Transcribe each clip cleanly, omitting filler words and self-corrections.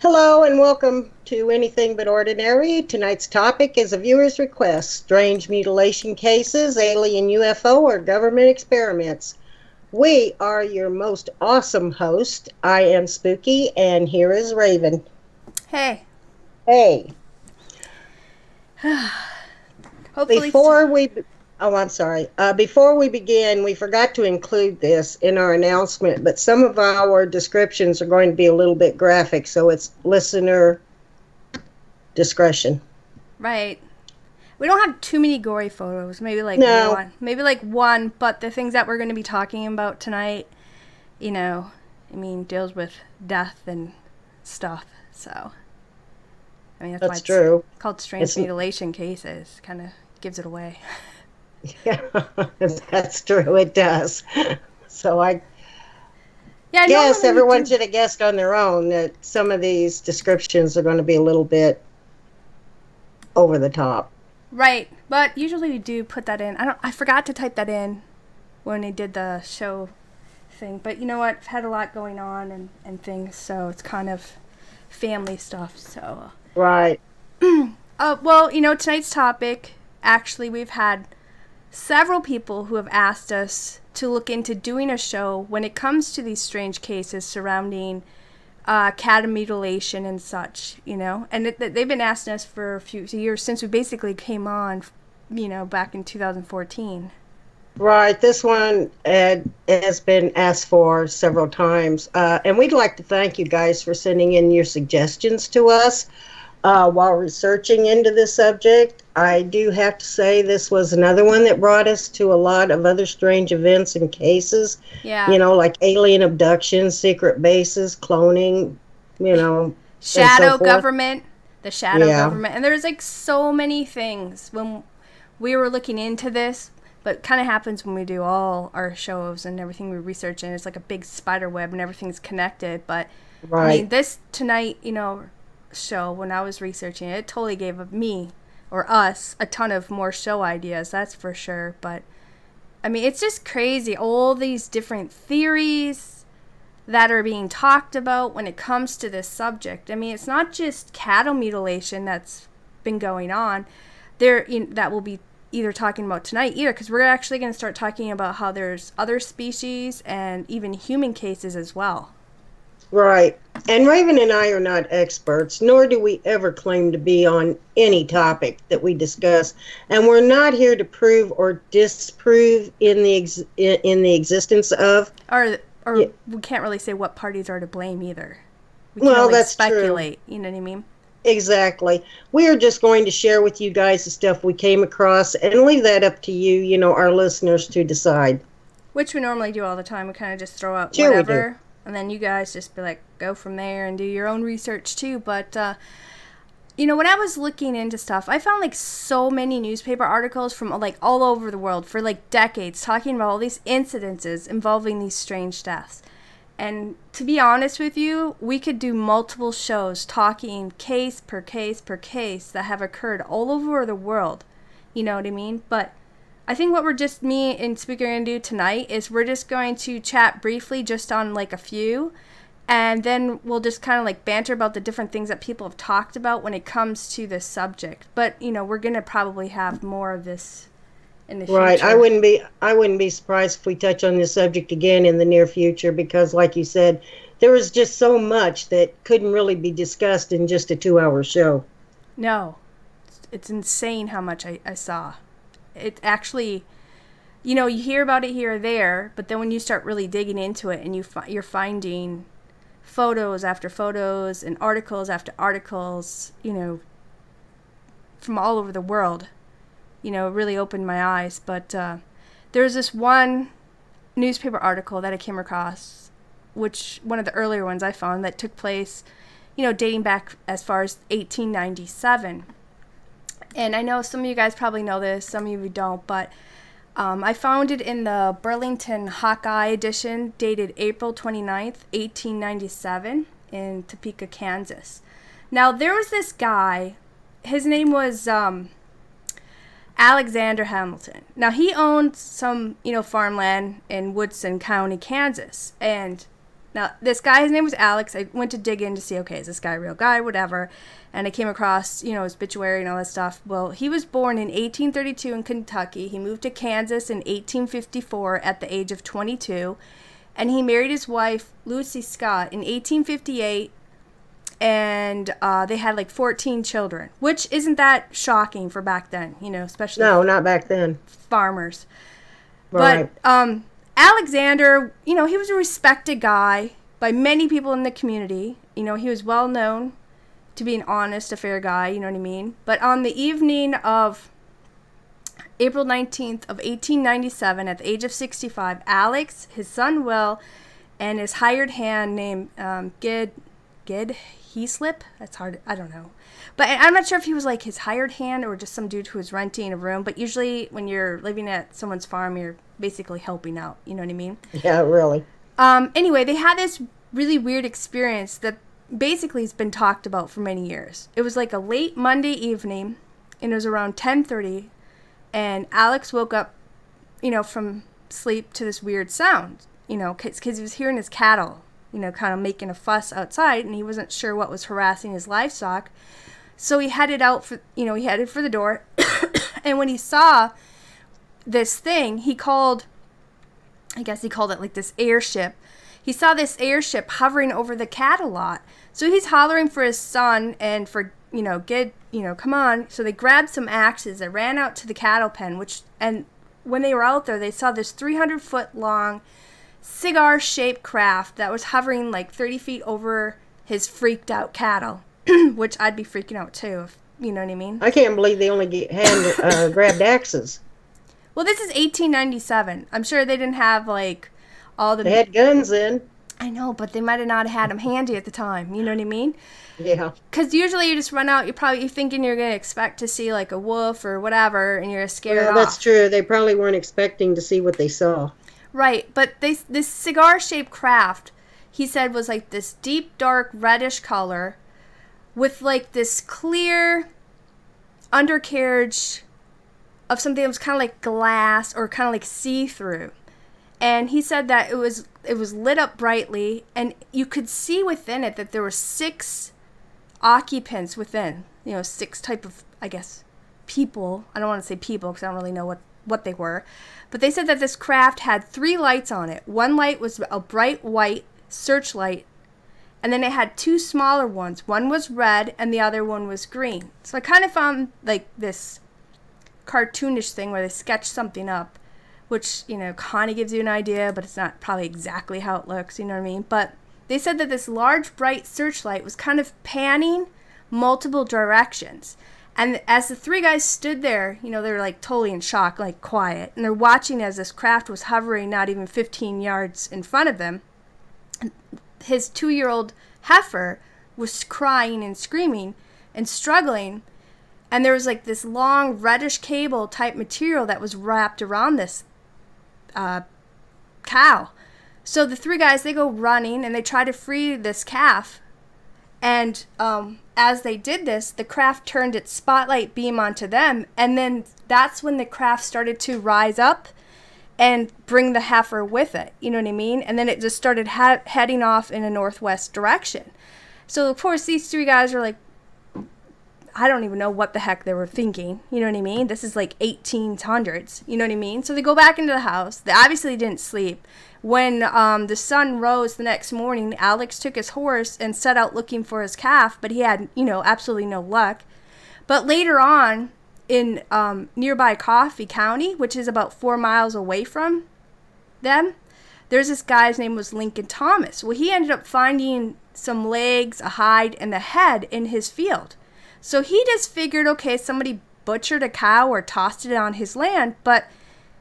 Hello and welcome to Anything But Ordinary. Tonight's topic is a viewer's request: strange mutilation cases, alien UFO, or government experiments. We are your most awesome host. I am Spooky, and here is Raven. Hey. Hey. Hopefully. I'm sorry. Before we begin, we forgot to include this in our announcement, but some of our descriptions are going to be a little bit graphic, so it's listener discretion. Right. We don't have too many gory photos. Maybe like No. one. Maybe like one, but the things that we're going to be talking about tonight, deals with death and stuff. So, that's why it's true. Called strange mutilation cases. Kind of gives it away. Yeah, that's true. It does. So I guess guess everyone should have guessed on their own that some of these descriptions are going to be a little bit over the top. Right, but usually we do put that in. I forgot to type that in when I did the show thing. But you know what? I've had a lot going on and things, so it's kind of family stuff. So right. Tonight's topic. Actually, we've had several people who have asked us to look into doing a show when it comes to these strange cases surrounding cat mutilation and such, and they've been asking us for a few years since we basically came on, back in 2014. Right. This one has been asked for several times, and we'd like to thank you guys for sending in your suggestions to us. While researching into this subject, I do have to say this was another one that brought us to a lot of other strange events and cases. Yeah. Like alien abductions, secret bases, cloning, shadow government, the shadow government. And there's like so many things when we were looking into this, but it kind of happens when we do all our shows and everything we research, and it's like a big spider web and everything's connected. But right. This tonight, show, when I was researching it totally gave me or us a ton of more show ideas, that's for sure. But it's just crazy, all these different theories that are being talked about when it comes to this subject. It's not just cattle mutilation that's been going on there, that we'll be either talking about tonight either, because we're actually going to start talking about how there's other species and even human cases as well. Right. And Raven and I are not experts, nor do we ever claim to be on any topic that we discuss. And we're not here to prove or disprove in the existence of. Or yeah. We can't really say what parties are to blame either. We can only that's speculate, true. You know what I mean? Exactly. We are just going to share with you guys the stuff we came across and leave that up to you, our listeners, to decide. Which we normally do all the time. We kind of just throw out sure whatever. We do. And then you guys just be like, go from there and do your own research too. But, when I was looking into stuff, I found like so many newspaper articles from like all over the world for like decades talking about all these incidences involving these strange deaths. And to be honest with you, we could do multiple shows talking case per case per case that have occurred all over the world. You know what I mean? But I think what me and Speaker are going to do tonight is we're just going to chat briefly just on like a few, and then we'll just kind of like banter about the different things that people have talked about when it comes to this subject. But, we're going to probably have more of this in the future. Right. I wouldn't be surprised if we touch on this subject again in the near future, because like you said, there was just so much that couldn't really be discussed in just a 2-hour show. No. It's insane how much I saw. It actually, you hear about it here or there, but then when you start really digging into it and you're finding photos after photos and articles after articles, from all over the world, it really opened my eyes. But there's this one newspaper article that I came across, which one of the earlier ones I found, that took place, dating back as far as 1897. And I know some of you guys probably know this, some of you don't, but I found it in the Burlington Hawkeye edition, dated April 29th, 1897, in Topeka, Kansas. Now, there was this guy, his name was Alexander Hamilton. Now, he owned some, farmland in Woodson County, Kansas, and Now, this guy, his name was Alex. I went to dig in to see, okay, is this guy a real guy, whatever. And I came across, his obituary and all that stuff. Well, he was born in 1832 in Kentucky. He moved to Kansas in 1854 at the age of 22. And he married his wife, Lucy Scott, in 1858. And they had like 14 children, which isn't that shocking for back then, especially. No, not back then. Farmers. Right. But Alexander, he was a respected guy by many people in the community. He was well known to be an honest, a fair guy, you know what I mean? But on the evening of April 19th of 1897, at the age of 65, Alex, his son Will, and his hired hand named Gid Heaslip? That's hard. I don't know. But I'm not sure if he was like his hired hand or just some dude who was renting a room. But usually when you're living at someone's farm, you're basically helping out. You know what I mean? Yeah, really. Anyway, they had this really weird experience that basically has been talked about for many years. It was like a late Monday evening, and it was around 10:30, and Alex woke up, from sleep to this weird sound, because he was hearing his cattle, kind of making a fuss outside, and he wasn't sure what was harassing his livestock. So he headed out for, he headed for the door, and when he saw this thing, he called it like this airship. He saw this airship hovering over the cattle lot. So he's hollering for his son and for, Gid, come on. So they grabbed some axes. They ran out to the cattle pen, and when they were out there, they saw this 300-foot long cigar-shaped craft that was hovering like 30 feet over his freaked out cattle, which I'd be freaking out too, if, you know what I mean? I can't believe they only grabbed axes. Well, this is 1897. I'm sure they didn't have like all the... They had guns then. I know, but they might have not had them handy at the time. You know what I mean? Yeah. Because usually you just run out, you're thinking you're going to expect to see like a wolf or whatever, and you're scared off. That's true. They probably weren't expecting to see what they saw. Right, but this cigar-shaped craft, he said, was like this deep, dark, reddish color with like this clear undercarriage of something that was kind of like glass or kind of like see-through. And he said that it was lit up brightly, and you could see within it that there were 6 occupants within. 6 type of, I guess, people. I don't want to say people because I don't really know what they were. But they said that this craft had 3 lights on it. One light was a bright white searchlight, and then it had 2 smaller ones. One was red, and the other one was green. So I kind of found like this cartoonish thing where they sketched something up, which, kind of gives you an idea, but it's not probably exactly how it looks, you know what I mean? But they said that this large, bright searchlight was kind of panning multiple directions. And as the 3 guys stood there, they were like totally in shock, like quiet. And they're watching as this craft was hovering not even 15 yards in front of them. His 2-year-old heifer was crying and screaming and struggling. And there was like this long reddish cable type material that was wrapped around this cow. So the 3 guys, they go running and they try to free this calf. And as they did this, the craft turned its spotlight beam onto them. And then that's when the craft started to rise up and bring the heifer with it. You know what I mean? And then it just started heading off in a northwest direction. So, of course, these 3 guys are like, I don't even know what the heck they were thinking. You know what I mean? This is like 1800s. You know what I mean? So they go back into the house. They obviously didn't sleep. When the sun rose the next morning, Alex took his horse and set out looking for his calf, but he had, absolutely no luck. But later on, in nearby Coffee County, which is about 4 miles away from them, there's this guy's name was Lincoln Thomas. Well, he ended up finding some legs, a hide, and the head in his field. So he just figured, okay, somebody butchered a cow or tossed it on his land. But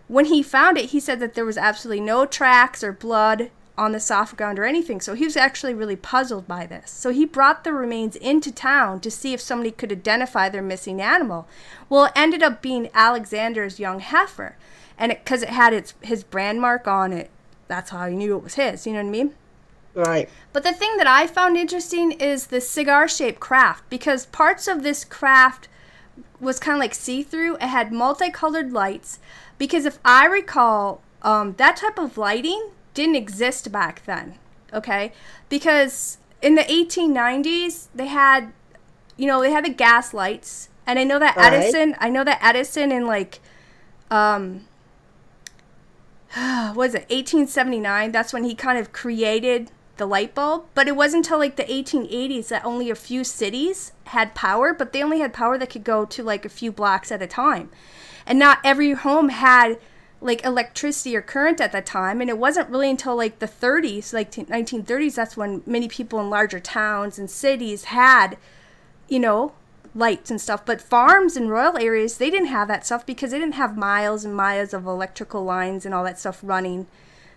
when he found it, he said that there was absolutely no tracks or blood on the soft ground or anything. So he was actually really puzzled by this. So he brought the remains into town to see if somebody could identify their missing animal. Well, it ended up being Alexander's young heifer. And because it had his brand mark on it, that's how he knew it was his. You know what I mean? Right. But the thing that I found interesting is the cigar-shaped craft, because parts of this craft was kind of like see-through. It had multicolored lights, because if I recall, that type of lighting didn't exist back then. okay? Because in the 1890s, they had, they had the gas lights. And I know that Edison in like, what is it, 1879, that's when he kind of created the light bulb. But it wasn't until like the 1880s that only a few cities had power, but they only had power that could go to like a few blocks at a time. And not every home had like electricity or current at that time. And it wasn't really until like the 30s, like 1930s, that's when many people in larger towns and cities had, lights and stuff. But farms and rural areas, they didn't have that stuff because they didn't have miles and miles of electrical lines and all that stuff running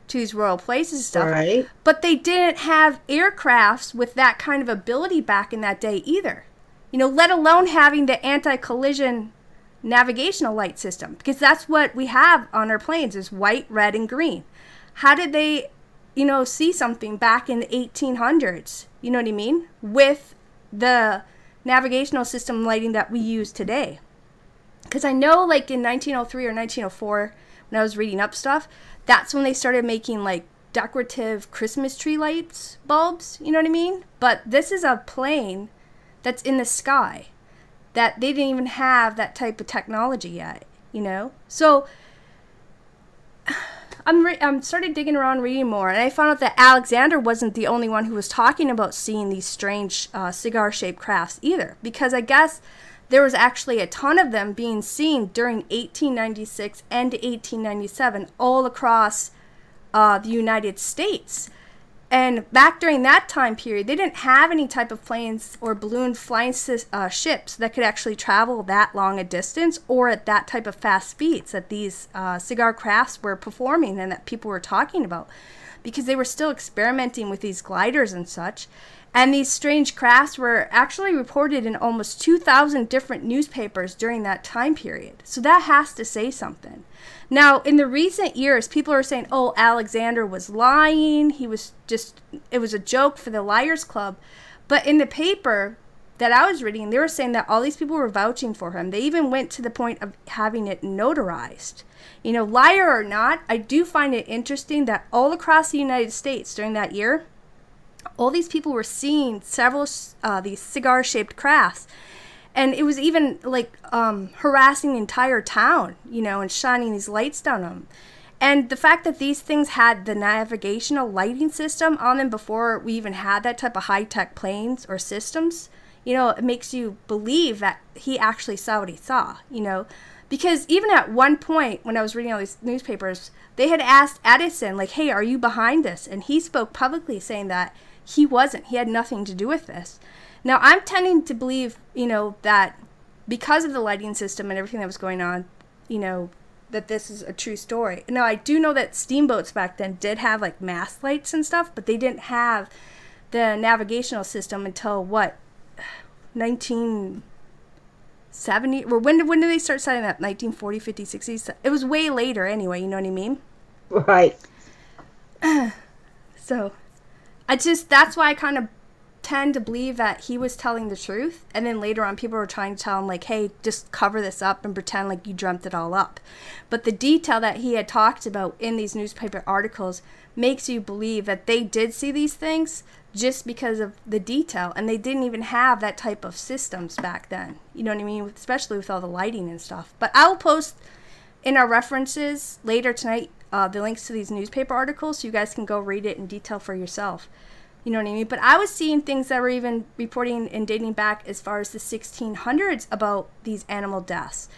to these rural places and stuff. Right. But they didn't have aircrafts with that kind of ability back in that day either. Let alone having the anti-collision navigational light system, because that's what we have on our planes is white, red, and green. How did they, see something back in the 1800s, you know what I mean, with the navigational system lighting that we use today? Because I know like in 1903 or 1904, when I was reading up stuff, that's when they started making like decorative Christmas tree lights bulbs, you know what I mean? But this is a plane that's in the sky that they didn't even have that type of technology yet, So I'm started digging around, reading more, and I found out that Alexander wasn't the only one who was talking about seeing these strange cigar-shaped crafts either, because I guess there was actually a ton of them being seen during 1896 and 1897 all across the United States. And back during that time period, they didn't have any type of planes or balloon flying ships that could actually travel that long a distance or at that type of fast speeds that these cigar crafts were performing and that people were talking about, because they were still experimenting with these gliders and such. And these strange crafts were actually reported in almost 2,000 different newspapers during that time period. So that has to say something. Now, in the recent years, people are saying, oh, Alexander was lying. It was a joke for the Liars Club. But in the paper that I was reading, they were saying that all these people were vouching for him. They even went to the point of having it notarized. Liar or not, I do find it interesting that all across the United States during that year, all these people were seeing several these cigar-shaped crafts. And it was even like harassing the entire town, and shining these lights down on them. And the fact that these things had the navigational lighting system on them before we even had that type of high-tech planes or systems, it makes you believe that he actually saw what he saw, Because even at one point, when I was reading all these newspapers, they had asked Edison, like, hey, are you behind this? And he spoke publicly saying that he wasn't. He had nothing to do with this. Now, I'm tending to believe, that because of the lighting system and everything that was going on, that this is a true story. Now, I do know that steamboats back then did have, like, mast lights and stuff, but they didn't have the navigational system until, 1970? Or when did they start setting that? 1940, 50, 60s? It was way later anyway, you know what I mean? Right. So, that's why I kind of tend to believe that he was telling the truth, and then later on people were trying to tell him like, hey, just cover this up and pretend like you dreamt it all up. But the detail that he had talked about in these newspaper articles makes you believe that they did see these things just because of the detail, and they didn't even have that type of systems back then, you know what I mean, especially with all the lighting and stuff. But I'll post in our references later tonight the links to these newspaper articles so you guys can go read it in detail for yourself. You know what I mean? But I was seeing things that were even reporting and dating back as far as the 1600s about these animal deaths.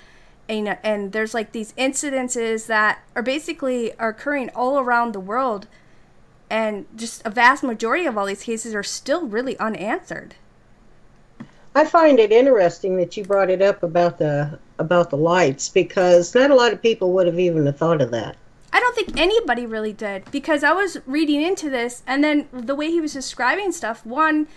And there's like these incidences that are basically occurring all around the world. And just a vast majority of all these cases are still really unanswered. I find it interesting that you brought it up about the lights, because not a lot of people would have even thought of that. I don't think anybody really did, because I was reading into this, and then the way he was describing stuff, one,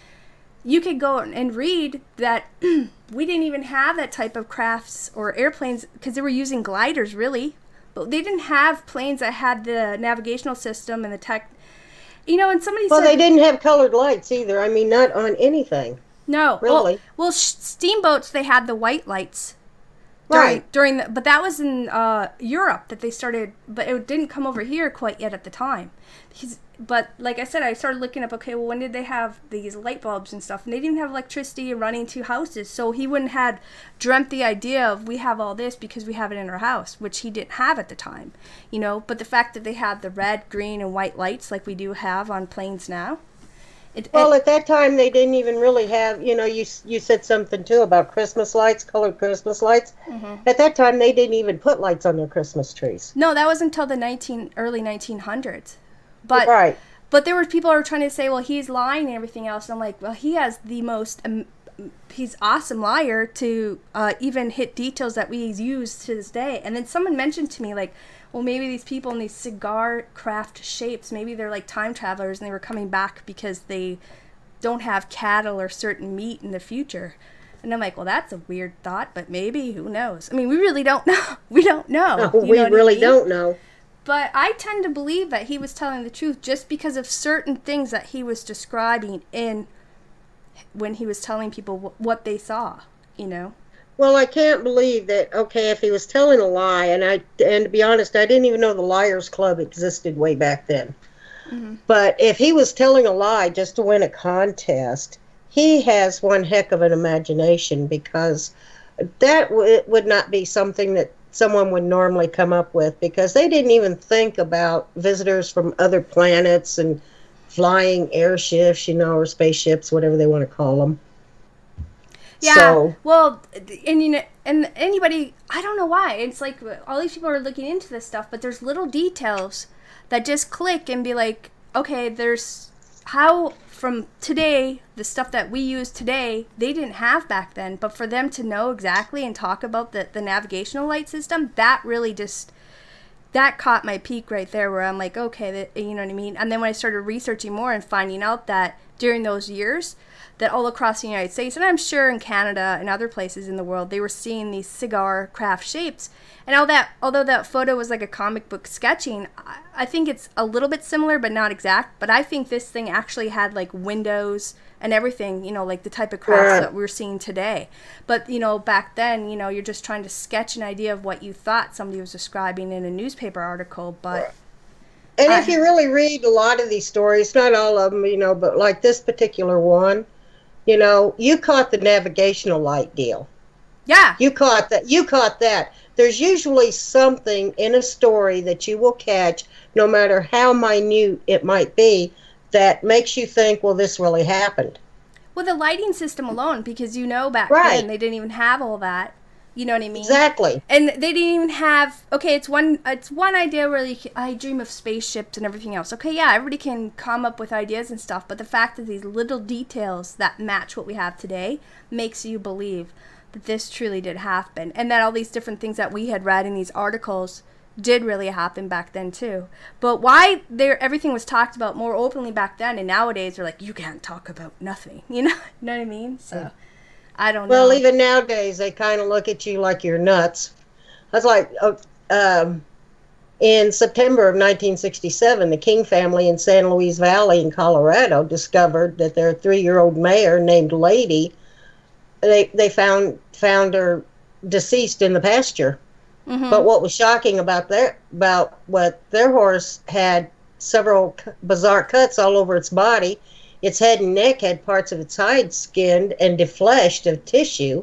you could go and read that we didn't even have that type of crafts or airplanes, because they were using gliders, really. But they didn't have planes that had the navigational system and the tech. And somebody said... Well, they didn't have colored lights either. I mean, not on anything. No. Really? Well, steamboats, they had the white lights. Right. But that was in Europe that they started, but it didn't come over here quite yet at the time. But like I said, I started looking up, okay, well, when did they have these light bulbs and stuff? And they didn't have electricity running to houses, so he wouldn't have dreamt the idea of we have all this because we have it in our house, which he didn't have at the time, you know. But the fact that they had the red, green, and white lights like we do have on planes now. At that time, they didn't even really have, you know, you said something, too, about Christmas lights, colored Christmas lights. Mm-hmm. At that time, they didn't even put lights on their Christmas trees. No, that was until the early 1900s. But, right. But there were people who were trying to say, well, he's lying and everything else. And I'm like, well, he has the most, he's awesome liar to even hit details that we use to this day. And then someone mentioned to me, like, well, maybe these people in these cigar craft shapes, maybe they're like time travelers and they were coming back because they don't have cattle or certain meat in the future. And I'm like, well, that's a weird thought, but maybe, who knows? I mean, we really don't know. We don't know. No, we really don't know. But I tend to believe that he was telling the truth just because of certain things that he was describing when he was telling people what they saw, you know? Well, I can't believe that, okay, if he was telling a lie, and to be honest, I didn't even know the Liars Club existed way back then. Mm-hmm. But if he was telling a lie just to win a contest, he has one heck of an imagination, because that would not be something that someone would normally come up with, because they didn't even think about visitors from other planets and flying airships, you know, or spaceships, whatever they want to call them. Yeah, so, well, and you know, and anybody, I don't know why, it's like all these people are looking into this stuff, but there's little details that just click and be like, okay, there's how from today, the stuff that we use today, they didn't have back then, but for them to know exactly and talk about the navigational light system, that really just, that caught my peak right there, where I'm like, okay, you know what I mean? And then when I started researching more and finding out that during those years, that all across the United States, and I'm sure in Canada and other places in the world, they were seeing these cigar craft shapes. And although that photo was like a comic book sketching, I think it's a little bit similar, but not exact. But I think this thing actually had like windows and everything, you know, like the type of crafts that we're seeing today. But, you know, back then, you know, you're just trying to sketch an idea of what you thought somebody was describing in a newspaper article, but... And if you really read a lot of these stories, not all of them, you know, but like this particular one, you know, you caught the navigational light deal. Yeah. You caught that. There's usually something in a story that you will catch, no matter how minute it might be, that makes you think, well, this really happened. Well, the lighting system alone, because, you know, back then they didn't even have all that. You know what I mean? Exactly. And they didn't even have, okay, it's one idea where I dream of spaceships and everything else. Okay, yeah, everybody can come up with ideas and stuff, but the fact that these little details that match what we have today makes you believe that this truly did happen, and that all these different things that we had read in these articles did really happen back then too. But why everything was talked about more openly back then, and nowadays they're like, you can't talk about nothing. You know what I mean? So I don't know. Well, even nowadays, they kind of look at you like you're nuts. I was like, in September of 1967, the King family in San Luis Valley in Colorado discovered that their 3-year-old mare named Lady, they found her deceased in the pasture. Mm-hmm. But what was shocking about what their horse had several bizarre cuts all over its body. Its head and neck had parts of its hide skinned and defleshed of tissue.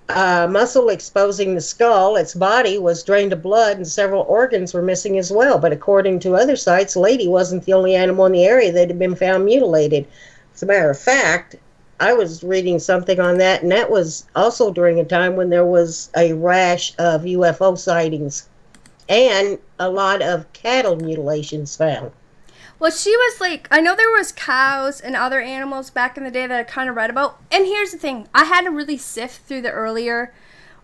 Muscle exposing the skull. Its body was drained of blood, and several organs were missing as well. But according to other sites, Lady wasn't the only animal in the area that had been found mutilated. As a matter of fact, I was reading something on that, and that was also during a time when there was a rash of UFO sightings and a lot of cattle mutilations found. Well, she was like, I know there was cows and other animals back in the day that I kind of read about. And here's the thing. I had to really sift through the earlier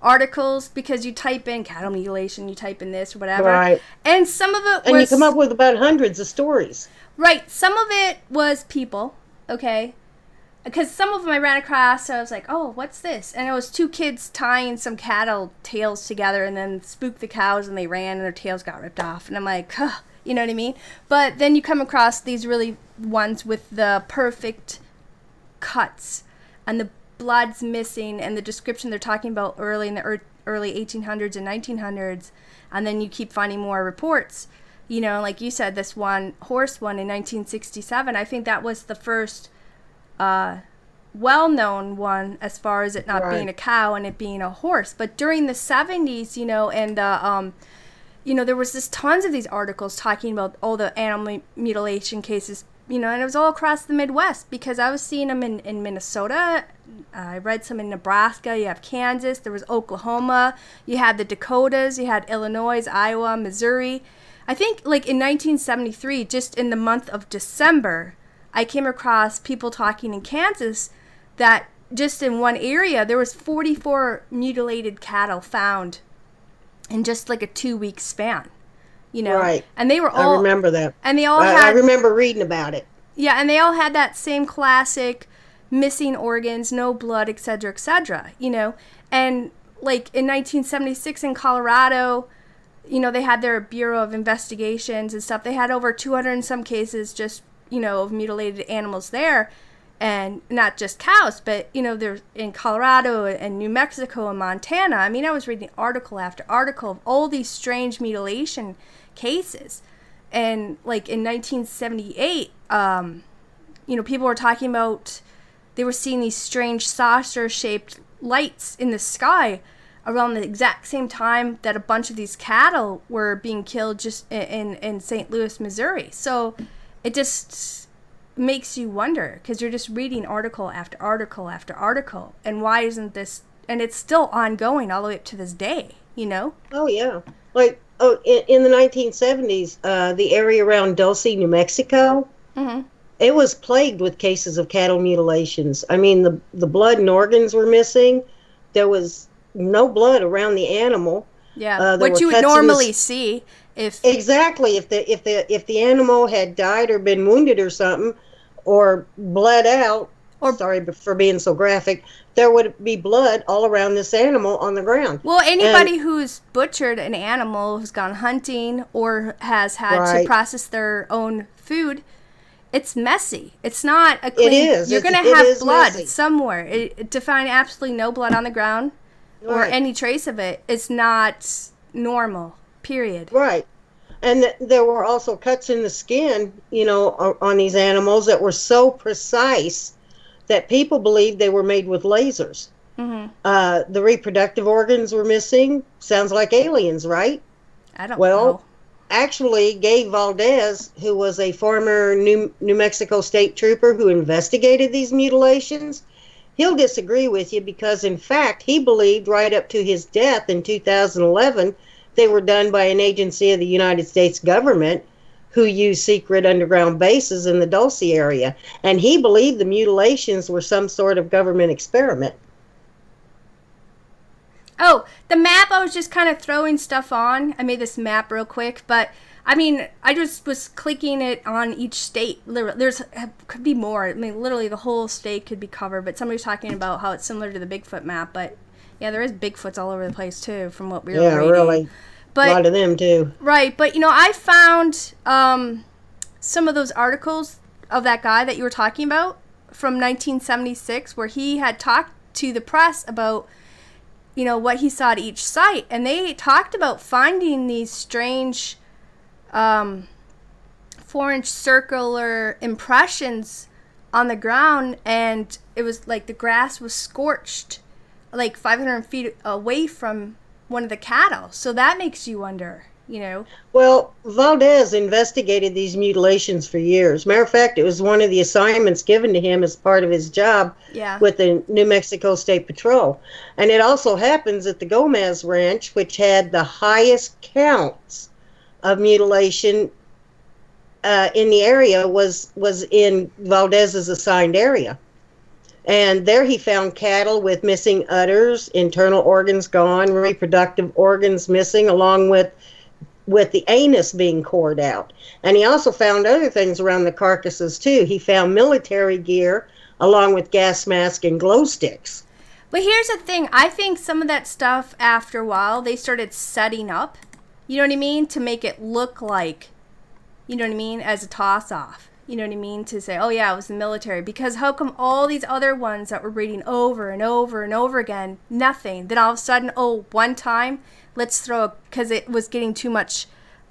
articles, because you type in cattle mutilation, you type in this or whatever. Right. And some of it was... And you come up with about hundreds of stories. Right. Some of it was people, okay? Because some of them I ran across, so I was like, oh, what's this? And it was 2 kids tying some cattle tails together and then spooked the cows, and they ran and their tails got ripped off. And I'm like, huh. You know what I mean? But then you come across these really ones with the perfect cuts and the blood's missing, and the description they're talking about early in the early 1800s and 1900s, and then you keep finding more reports. You know, like you said, this one horse one in 1967, I think that was the first well-known one as far as it not being a cow and it being a horse. But during the 70s, you know, and you know, there was just tons of these articles talking about all the animal mutilation cases, you know, and it was all across the Midwest, because I was seeing them in Minnesota. I read some in Nebraska. You have Kansas. There was Oklahoma. You had the Dakotas. You had Illinois, Iowa, Missouri. I think like in 1973, just in the month of December, I came across people talking in Kansas that just in one area, there was 44 mutilated cattle found in just like a 2-week span, you know? Right. And they were all... I remember that. And they all I remember reading about it. Yeah, and they all had that same classic missing organs, no blood, etc., you know? And like in 1976 in Colorado, you know, they had their Bureau of Investigations and stuff. They had over 200 and some cases just, you know, of mutilated animals there. And not just cows, but, you know, there's in Colorado and New Mexico and Montana. I mean, I was reading article after article of all these strange mutilation cases. And, like, in 1978, you know, people were talking about, they were seeing these strange saucer-shaped lights in the sky around the exact same time that a bunch of these cattle were being killed just in St. Louis, Missouri. So it just makes you wonder, because you're just reading article after article after article, and why isn't this, and it's still ongoing all the way up to this day, you know? Oh yeah, like in the 1970s, the area around Dulce, New Mexico, it was plagued with cases of cattle mutilations. I mean, the blood and organs were missing. There was no blood around the animal. Yeah, what you would normally see if exactly if the animal had died or been wounded or something, or bled out, or sorry for being so graphic, there would be blood all around this animal on the ground. Well, anybody who's butchered an animal, who's gone hunting, or has had to process their own food, it's messy. It's not a clean... It is. You're going to have blood somewhere. To find absolutely no blood on the ground or any trace of it is not normal, period. Right. And there were also cuts in the skin, you know, on these animals that were so precise that people believed they were made with lasers. The reproductive organs were missing. Sounds like aliens, right? I don't know. Well, actually, Gabe Valdez, who was a former New Mexico state trooper who investigated these mutilations, he'll disagree with you, because, in fact, he believed right up to his death in 2011 they were done by an agency of the United States government who used secret underground bases in the Dulce area. And he believed the mutilations were some sort of government experiment. Oh, the map, I was just kind of throwing stuff on. I made this map real quick, but I mean, I just was clicking it on each state. There's could be more. I mean, literally the whole state could be covered, but somebody's talking about how it's similar to the Bigfoot map, but yeah, there is Bigfoots all over the place too, from what we were reading. Yeah, really. But, a lot of them too. Right, but you know, I found some of those articles of that guy that you were talking about from 1976, where he had talked to the press about, you know, what he saw at each site, and they talked about finding these strange 4-inch circular impressions on the ground, and it was like the grass was scorched like 500 feet away from one of the cattle. So that makes you wonder, you know. Well, Valdez investigated these mutilations for years. Matter of fact, it was one of the assignments given to him as part of his job with the New Mexico State Patrol. And it also happens at the Gomez Ranch, which had the highest counts of mutilation in the area, was in Valdez's assigned area. And there he found cattle with missing udders, internal organs gone, reproductive organs missing, along with the anus being cored out. And he also found other things around the carcasses too. He found military gear along with gas mask and glow sticks. But here's the thing. I think some of that stuff, after a while, they started setting up, you know what I mean, to make it look like, you know what I mean, as a toss-off. You know what I mean? To say, oh yeah, it was the military. Because how come all these other ones that we're reading over and over and over again, nothing. Then all of a sudden, oh, one time, let's throw, because it was getting too much,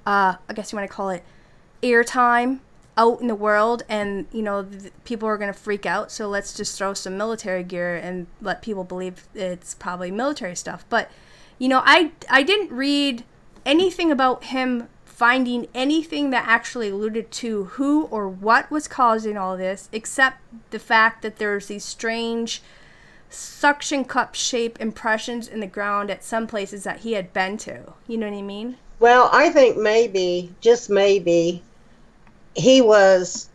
I guess you want to call it, airtime out in the world, and people are going to freak out, so let's just throw some military gear and let people believe it's probably military stuff. But I didn't read anything about him finding anything that actually alluded to who or what was causing all this, except the fact that there's these strange suction cup shape impressions in the ground at some places that he had been to. You know what I mean? Well, I think maybe, just maybe, he was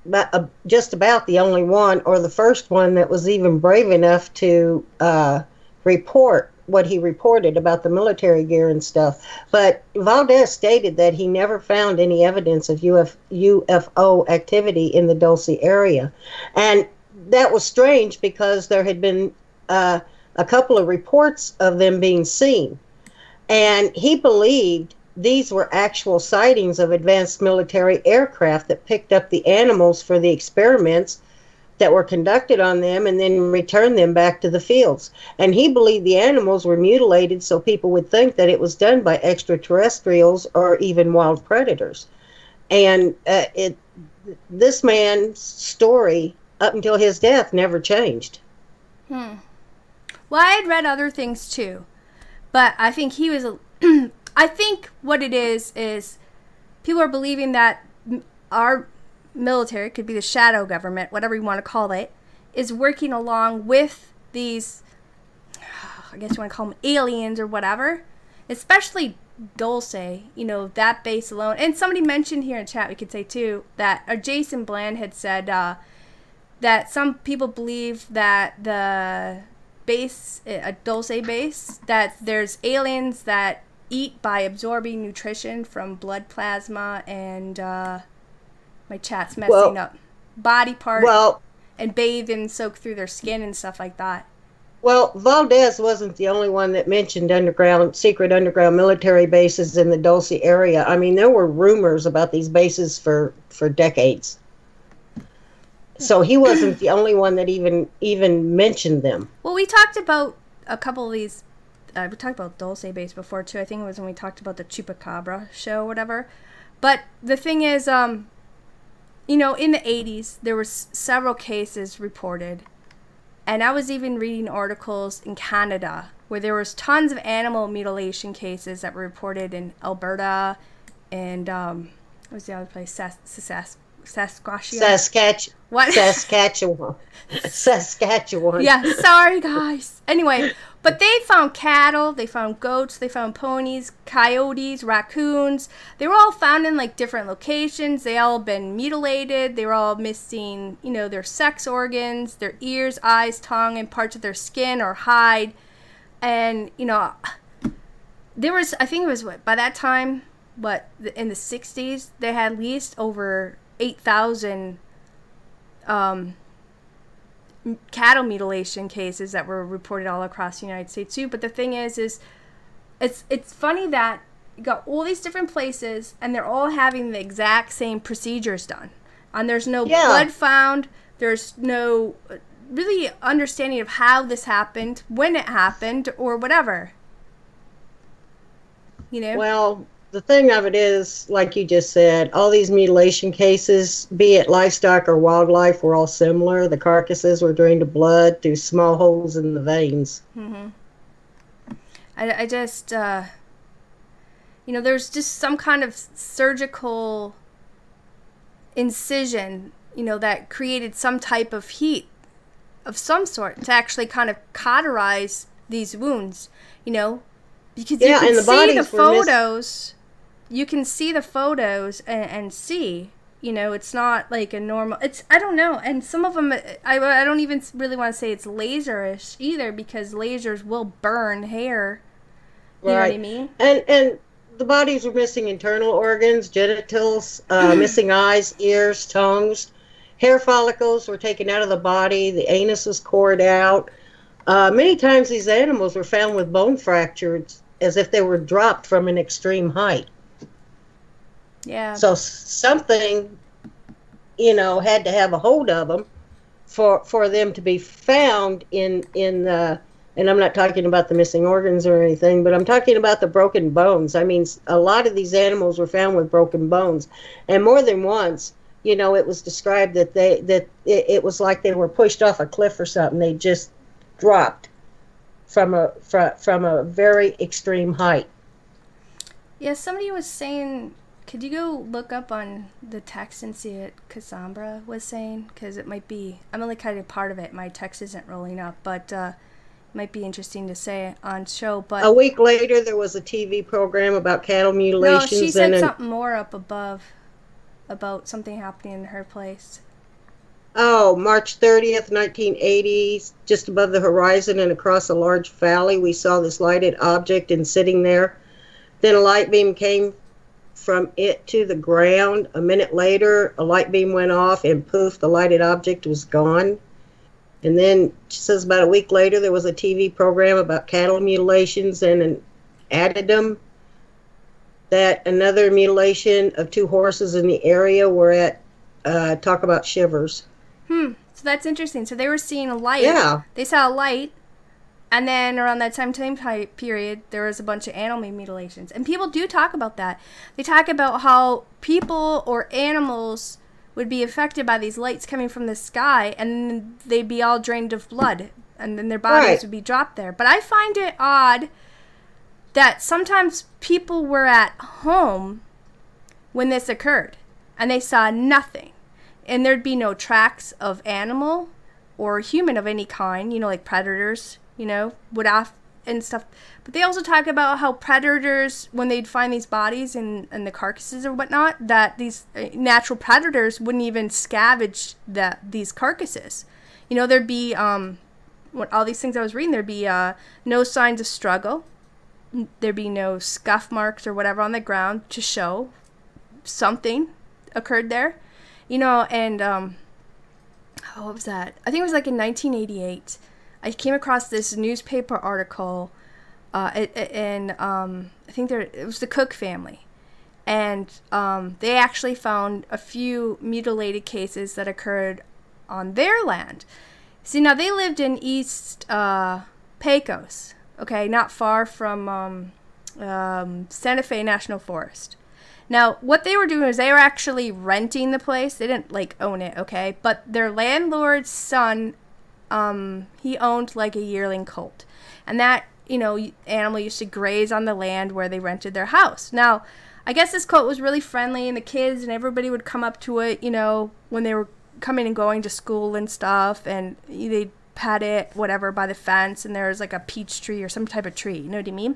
just about the only one, or the first one, that was even brave enough to report what he reported about the military gear and stuff. But Valdez stated that he never found any evidence of UFO activity in the Dulce area. And that was strange, because there had been a couple of reports of them being seen. And he believed these were actual sightings of advanced military aircraft that picked up the animals for the experiments that were conducted on them and then returned them back to the fields. And he believed the animals were mutilated so people would think that it was done by extraterrestrials or even wild predators. And this man's story, up until his death, never changed. Well, I had read other things too, but I think he was I think what it is people are believing that our military, could be the shadow government, whatever you want to call it, is working along with these, I guess you want to call them aliens or whatever, especially Dulce, that base alone. And somebody mentioned here in chat, we could say too, that Jason Bland had said that some people believe that the base, a Dulce base, that there's aliens that eat by absorbing nutrition from blood plasma and my chat's messing up, body parts, and bathe and soak through their skin and stuff like that. Well, Valdez wasn't the only one that mentioned secret underground military bases in the Dulce area. I mean, there were rumors about these bases for decades. So he wasn't the only one that even mentioned them. Well, we talked about a couple of these. We talked about Dulce base before too. I think it was when we talked about the Chupacabra show or whatever. But the thing is, in the 80s, there were several cases reported. And I was even reading articles in Canada where there was tons of animal mutilation cases that were reported in Alberta and, what was the other place? Saskatchewan. What? Saskatchewan. Yeah, sorry guys. Anyway, but they found cattle, they found goats, they found ponies, coyotes, raccoons. They were all found in like different locations. They all been mutilated. They were all missing, their sex organs, their ears, eyes, tongue, and parts of their skin or hide. And, there was, I think it was by that time, in the 60s, they had at least over 8,000 cattle mutilation cases that were reported all across the United States too. But the thing is it's funny that you got all these different places and they're all having the exact same procedures done. And there's no blood found. There's no really understanding of how this happened, when it happened, or whatever. Well, the thing of it is, like you just said, all these mutilation cases, be it livestock or wildlife, were all similar. The carcasses were drained of blood through small holes in the veins. Mm-hmm. I just, there's just some kind of surgical incision, that created some type of heat of some sort to actually kind of cauterize these wounds, because you can see the photos. You can see the photos and see, it's not like a normal, I don't know. And some of them, I don't even really want to say it's laserish either, because lasers will burn hair. You know what I mean? And the bodies were missing internal organs, genitals, missing eyes, ears, tongues. Hair follicles were taken out of the body. The anus was cored out. Many times these animals were found with bone fractures as if they were dropped from an extreme height. Yeah. So something had to have a hold of them for them to be found in and I'm not talking about the missing organs or anything, but I'm talking about the broken bones. I mean, a lot of these animals were found with broken bones, and more than once, it was described that it was like they were pushed off a cliff or something. They just dropped from a very extreme height. Yeah, somebody was saying, could you go look up on the text and see what Cassandra was saying? Because it might be, I'm only kind of part of it. My text isn't rolling up, but might be interesting to say on show. But a week later, there was a TV program about cattle mutilations. No, she said something more up above about something happening in her place. Oh, March 30th, 1980, just above the horizon and across a large valley, we saw this lighted object and sitting there. Then a light beam came from it to the ground. A minute later, a light beam went off and poof, the lighted object was gone. And then, she says about a week later, there was a TV program about cattle mutilations and an addendum that another mutilation of 2 horses in the area were at, talk about shivers. So that's interesting. So they were seeing a light. Yeah. They saw a light, and then around that time period, there was a bunch of animal mutilations. And people do talk about that. They talk about how people or animals would be affected by these lights coming from the sky, and then they'd be all drained of blood, and then their bodies would be dropped there. But I find it odd that sometimes people were at home when this occurred, and they saw nothing. And there'd be no tracks of animal or human of any kind, like predators, would off and stuff. But they also talk about how predators, when they'd find these bodies and the carcasses or whatnot, that these natural predators wouldn't even scavenge these carcasses. There'd be, all these things I was reading, there'd be no signs of struggle. There'd be no scuff marks or whatever on the ground to show something occurred there. And what was that? I think it was like in 1988. I came across this newspaper article, and I think it was the Cook family, and they actually found a few mutilated cases that occurred on their land. See, now they lived in East Pecos, okay, not far from Santa Fe National Forest. Now, what they were doing is they were actually renting the place. They didn't, own it, okay? But their landlord's son, he owned, a yearling colt. And that, animal used to graze on the land where they rented their house. Now, I guess this colt was really friendly, and the kids and everybody would come up to it, when they were coming and going to school and stuff, and they'd pet it, whatever, by the fence, and there was, a peach tree or some type of tree, you know what I mean?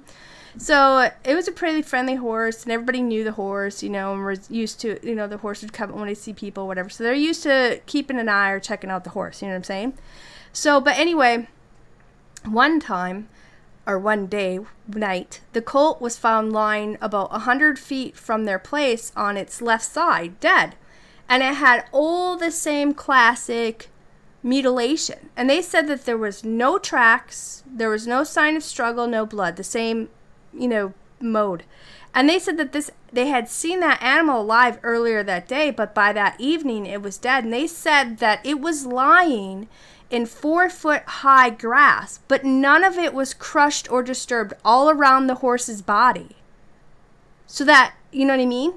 So it was a pretty friendly horse, and everybody knew the horse, and was used to, the horse would come when they see people, whatever. So they're used to keeping an eye or checking out the horse, you know what I'm saying? So, but anyway, one night, the colt was found lying about 100 feet from their place on its left side, dead. And it had all the same classic mutilation. And they said that there was no tracks, there was no sign of struggle, no blood, the same mode. And they said that they had seen that animal alive earlier that day, but by that evening it was dead. And they said that it was lying in 4-foot high grass, but none of it was crushed or disturbed all around the horse's body. So that, you know what I mean?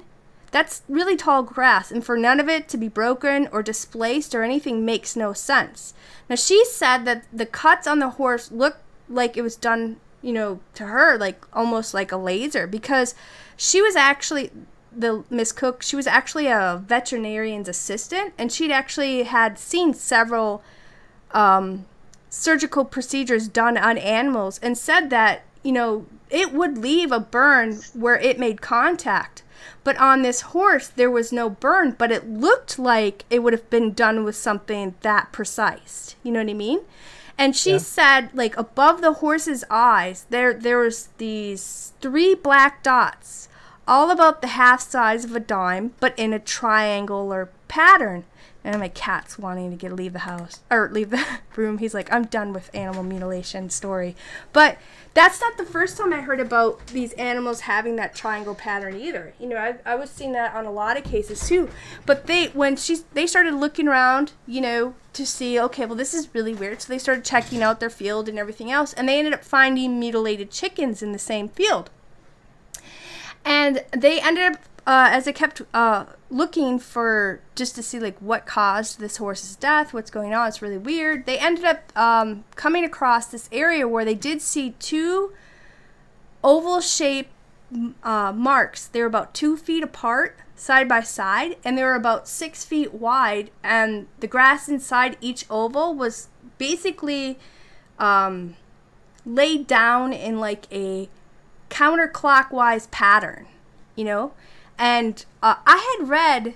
That's really tall grass, and for none of it to be broken or displaced or anything makes no sense. Now, she said that the cuts on the horse looked like it was done, to her, almost like a laser, because she was actually, Miss Cook, she was actually a veterinarian's assistant, and she'd actually had seen several surgical procedures done on animals, and said that, it would leave a burn where it made contact. But on this horse, there was no burn, but it looked like it would have been done with something that precise. You know what I mean? And she said, above the horse's eyes, there was these 3 black dots, all about the half size of a dime, but in a triangle or pattern. And my cat's wanting to leave the house, or leave the room. He's like, I'm done with animal mutilation story. But that's not the first time I heard about these animals having that triangle pattern either. You know, I was seeing that on a lot of cases too. But they started looking around, you know, to see, okay, well, this is really weird. So they started checking out their field and everything else. And they ended up finding mutilated chickens in the same field. And they ended up, as they kept looking for, just to see like what caused this horse's death, what's going on, it's really weird. They ended up coming across this area where they did see two oval-shaped marks. They were about 2 feet apart, side by side, and they were about 6 feet wide. And the grass inside each oval was basically laid down in like a counterclockwise pattern, you know. And I had read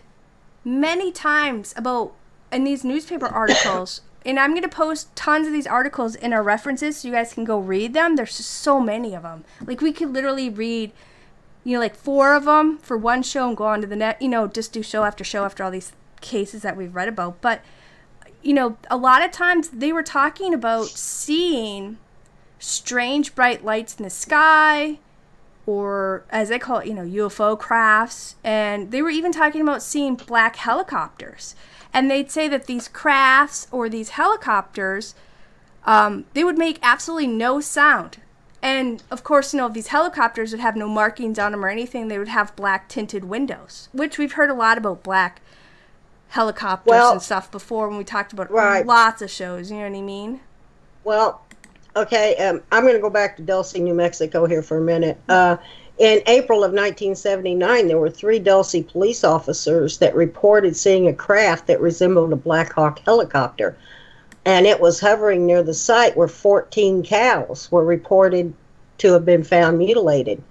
many times about, in these newspaper articles, and I'm going to post tons of these articles in our references so you guys can go read them. There's just so many of them. Like, we could literally read, you know, like 4 of them for one show and go on to the next, you know, just do show after all these cases that we've read about. But, you know, a lot of times they were talking about seeing strange bright lights in the sky, or as they call it, you know, UFO crafts. And they were even talking about seeing black helicopters. And they'd say that these crafts or these helicopters, they would make absolutely no sound. And of course, you know, these helicopters would have no markings on them or anything. They would have black tinted windows, which we've heard a lot about black helicopters and stuff before when we talked about lots of shows. You know what I mean? Well, okay, I'm going to go back to Dulce, New Mexico here for a minute. In April of 1979, there were 3 Dulce police officers that reported seeing a craft that resembled a Black Hawk helicopter. And it was hovering near the site where 14 cows were reported to have been found mutilated.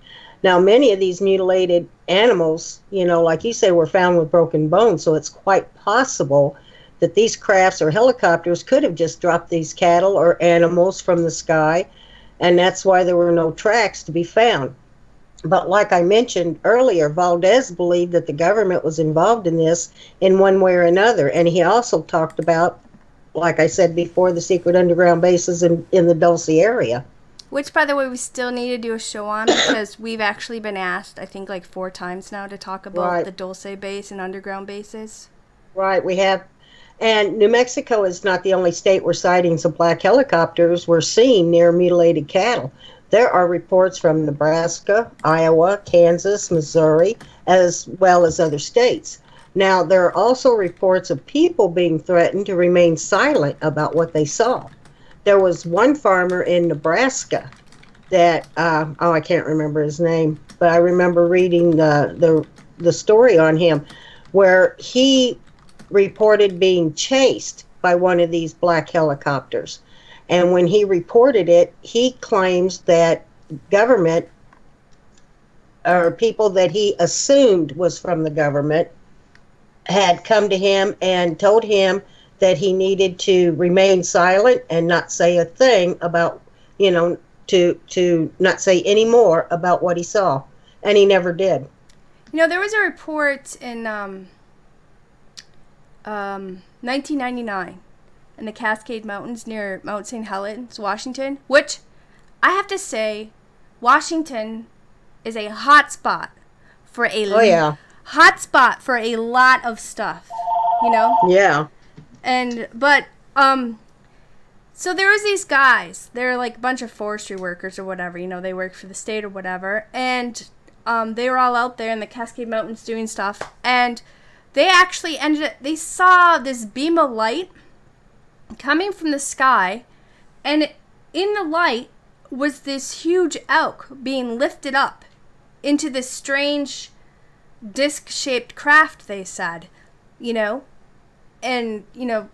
Now, many of these mutilated animals, you know, like you say, were found with broken bones, so it's quite possible that these crafts or helicopters could have just dropped these cattle or animals from the sky, and that's why there were no tracks to be found. But like I mentioned earlier, Valdez believed that the government was involved in this in one way or another, and he also talked about, like I said before, the secret underground bases in the Dulce area. Which, by the way, we still need to do a show on, because we've actually been asked, I think, like 4 times now to talk about the Dulce base and underground bases. Right, we have. And New Mexico is not the only state where sightings of black helicopters were seen near mutilated cattle. There are reports from Nebraska, Iowa, Kansas, Missouri, as well as other states. Now, there are also reports of people being threatened to remain silent about what they saw. There was one farmer in Nebraska that, I can't remember his name, but I remember reading the story on him, where he reported being chased by one of these black helicopters. And when he reported it, he claims that government, or people that he assumed was from the government, had come to him and told him that he needed to remain silent and not say a thing about, you know, to not say any more about what he saw. And he never did. You know, there was a report in 1999 in the Cascade Mountains near Mount St. Helens, Washington, which I have to say, Washington is a hot spot for a hot spot for a lot of stuff, you know? Yeah. So there was these guys, they're like a bunch of forestry workers or whatever, you know, they work for the state or whatever, and they were all out there in the Cascade Mountains doing stuff, and they actually they saw this beam of light coming from the sky, and in the light was this huge elk being lifted up into this strange disc-shaped craft, they said, you know, and, you know,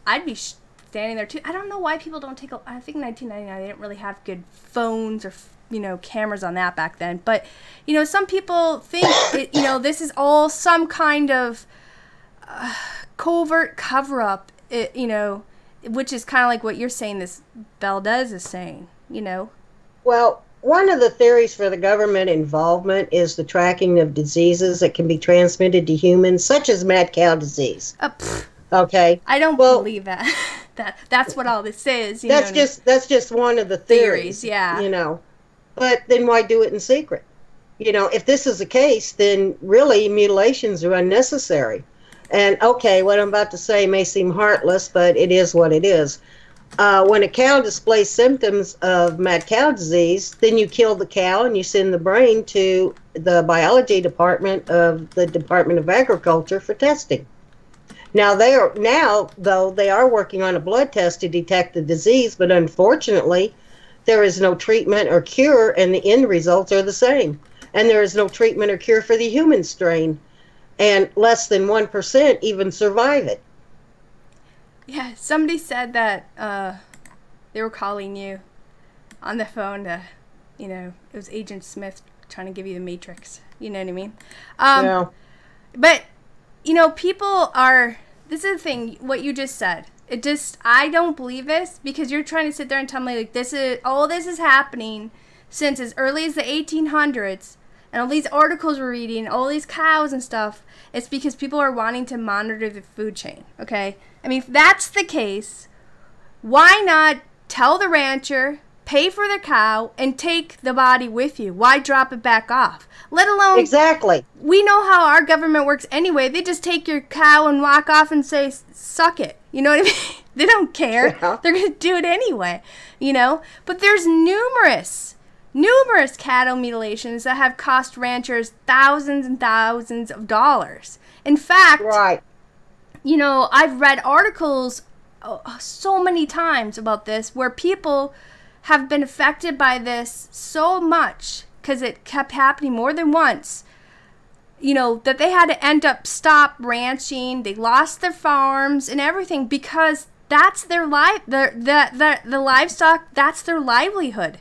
I'd be standing there too. I don't know why people don't take I think in 1999 they didn't really have good phones or, you know, cameras on that back then, but, you know, some people think, you know, this is all some kind of covert cover-up, you know, which is kind of like what you're saying this Valdez is saying, you know. Well, one of the theories for the government involvement is the tracking of diseases that can be transmitted to humans, such as mad cow disease. Okay. I don't believe that. That's what all this is. That's just one of the theories. Yeah. But then why do it in secret? If this is the case, then really mutilations are unnecessary. And okay, what I'm about to say may seem heartless, but it is what it is. When a cow displays symptoms of mad cow disease, then you kill the cow and you send the brain to the biology department of the Department of Agriculture for testing. Now they are working on a blood test to detect the disease, but unfortunately, there is no treatment or cure, and the end results are the same. And there is no treatment or cure for the human strain, and less than 1% even survive it. Yeah, somebody said that they were calling you on the phone to, it was Agent Smith trying to give you the Matrix. You know what I mean? Yeah. But, people are, this is the thing, what you just said. I don't believe this because you're trying to sit there and tell me, like, this is happening since as early as the 1800s, and all these articles we're reading, all these cows and stuff. It's because people are wanting to monitor the food chain, okay? I mean, if that's the case, why not tell the rancher, pay for the cow, and take the body with you? Why drop it back off? Let alone... Exactly. We know how our government works anyway. They just take your cow and walk off and say, suck it. You know what I mean? They don't care. Yeah. They're going to do it anyway, But there's numerous cattle mutilations that have cost ranchers thousands and thousands of dollars. In fact... Right. I've read articles so many times about this where people have been affected by this so much because it kept happening more than once, that they had to stop ranching. They lost their farms and everything because that's their the livestock, that's their livelihood.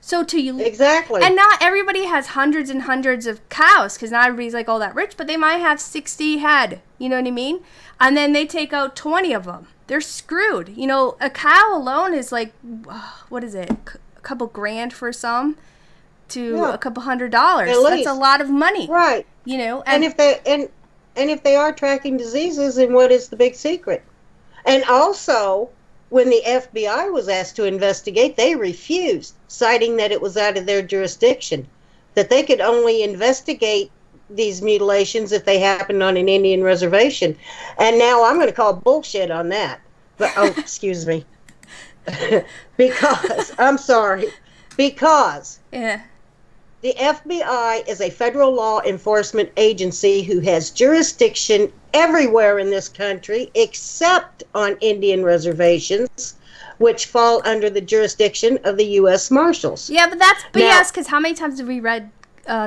So exactly. And not everybody has hundreds and hundreds of cows because not everybody's like all that rich, but they might have 60 head. You know what I mean? And then they take out 20 of them. They're screwed. A cow alone is like, what is it? A couple grand for some to a couple $100. That's a lot of money. Right. And if they are tracking diseases, then what is the big secret? And also, when the FBI was asked to investigate, they refused, citing that it was out of their jurisdiction, that they could only investigate these mutilations if they happened on an Indian reservation. And now I'm going to call bullshit on that. But, excuse me. Because yeah. The FBI is a federal law enforcement agency who has jurisdiction everywhere in this country except on Indian reservations, which fall under the jurisdiction of the U.S. Marshals. Yeah, but that's BS, because how many times have we read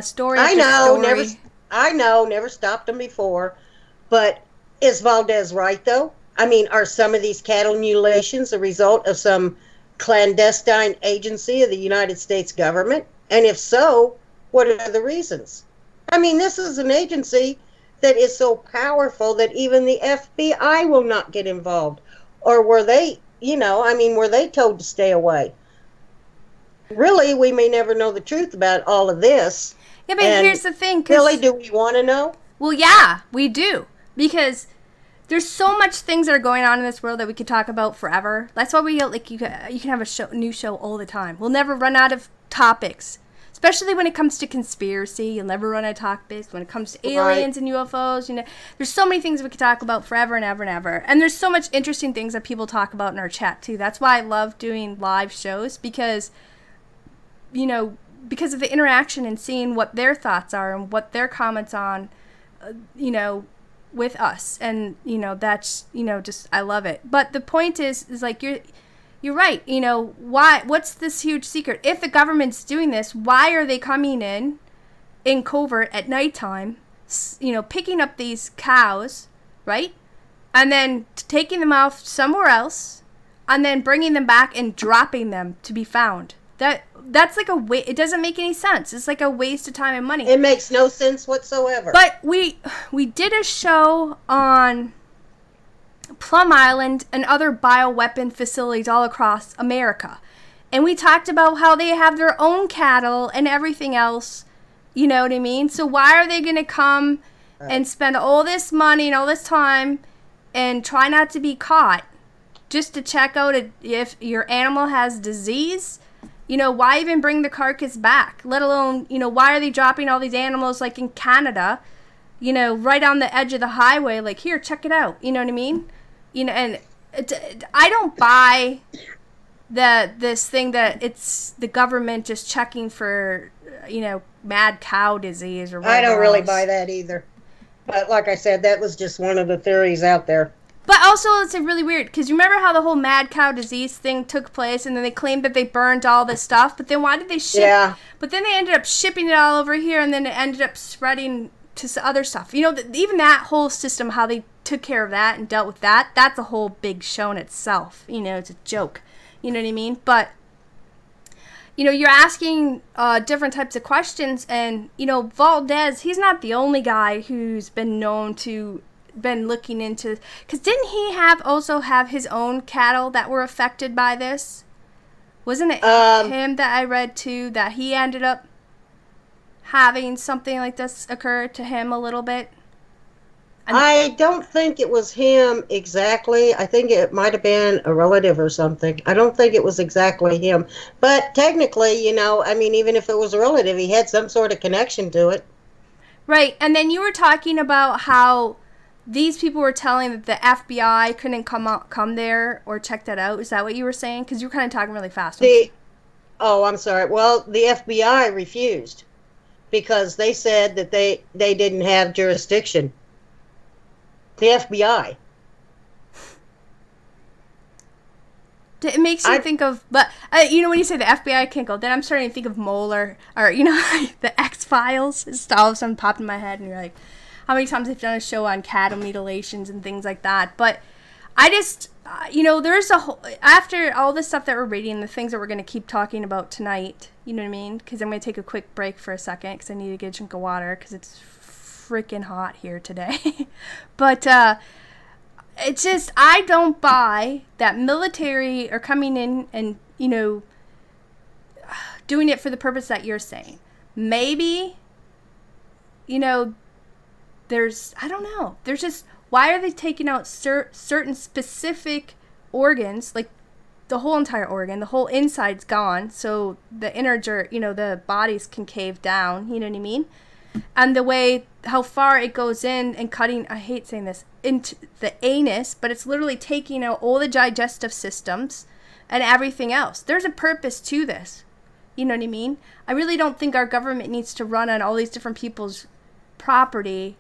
story after story? Never stopped them before. But is Valdez right, though? I mean, are some of these cattle mutilations a result of some clandestine agency of the United States government? And if so, what are the reasons? I mean, this is an agency that is so powerful that even the FBI will not get involved. Or were they, were they told to stay away? Really, we may never know the truth about all of this. Yeah, but here's the thing. Really, do we want to know? Well, yeah, we do. Because there's so much things that are going on in this world that we could talk about forever. That's why you can have a new show all the time. We'll never run out of topics. Especially when it comes to conspiracy, you'll never run out of topics. When it comes to aliens and UFOs, there's so many things we could talk about forever and ever and ever. And there's so much interesting things that people talk about in our chat too. That's why I love doing live shows because of the interaction and seeing what their thoughts are and what their comments on, with us. And that's just I love it. But the point is like You're right. Why? What's this huge secret? If the government's doing this, why are they coming in covert at nighttime, picking up these cows, right? And then taking them off somewhere else, and then bringing them back and dropping them to be found. That's like it doesn't make any sense. It's like a waste of time and money. It makes no sense whatsoever. But we did a show on Plum Island and other bioweapon facilities all across America. And we talked about how they have their own cattle and everything else. You know what I mean? So why are they going to come and spend all this money and all this time and try not to be caught just to check out if your animal has disease? You know, why even bring the carcass back? Let alone, you know, why are they dropping all these animals like in Canada, you know, right on the edge of the highway? Like, here, check it out. You know what I mean? You know, and I don't buy this thing that it's the government just checking for, you know, mad cow disease or whatever. I don't really else. buy that either. But like I said, that was just one of the theories out there. But also, it's really weird, because you remember how the whole mad cow disease thing took place, and then they claimed that they burned all this stuff, but then why did they ship? Yeah. But then they ended up shipping it all over here, and then it ended up spreading to other stuff. You know, even that whole system, how they took care of that and dealt with that, that's a whole big show in itself. You know, it's a joke. You know what I mean? But, you know, you're asking different types of questions, and, you know, Valdez, he's not the only guy who's been known to been looking into, because didn't he also have his own cattle that were affected by this? Wasn't it him that I read too, that he ended up having something like this occur to him a little bit? I don't think it was him exactly. I think it might have been a relative or something. I don't think it was exactly him. But technically, you know, I mean, even if it was a relative, he had some sort of connection to it. Right. And then you were talking about how these people were telling that the FBI couldn't come there or check that out. Is that what you were saying? Because you were kind of talking really fast. Oh, I'm sorry. Well, the FBI refused because they said that they didn't have jurisdiction. The FBI. It makes you think of, but you know, when you say the FBI can't go, then I'm starting to think of Mueller, or, you know, the X-Files. It's all of a sudden popped in my head, and you're like, how many times they've done a show on cattle mutilations and things like that. But I just, you know, there's a whole, after all this stuff that we're reading, the things that we're going to keep talking about tonight, you know what I mean? Because I'm going to take a quick break for a second because I need to get a drink of water because it's freaking hot here today. But it's just, I don't buy that military are coming in and, you know, doing it for the purpose that you're saying. Maybe, you know, I don't know. There's just, why are they taking out certain specific organs, like the whole entire organ, the whole inside's gone, so the you know, the bodies can cave down, you know what I mean? And the way, how far it goes in and cutting, I hate saying this, into the anus, but it's literally taking out all the digestive systems and everything else. There's a purpose to this, you know what I mean? I really don't think our government needs to run on all these different people's property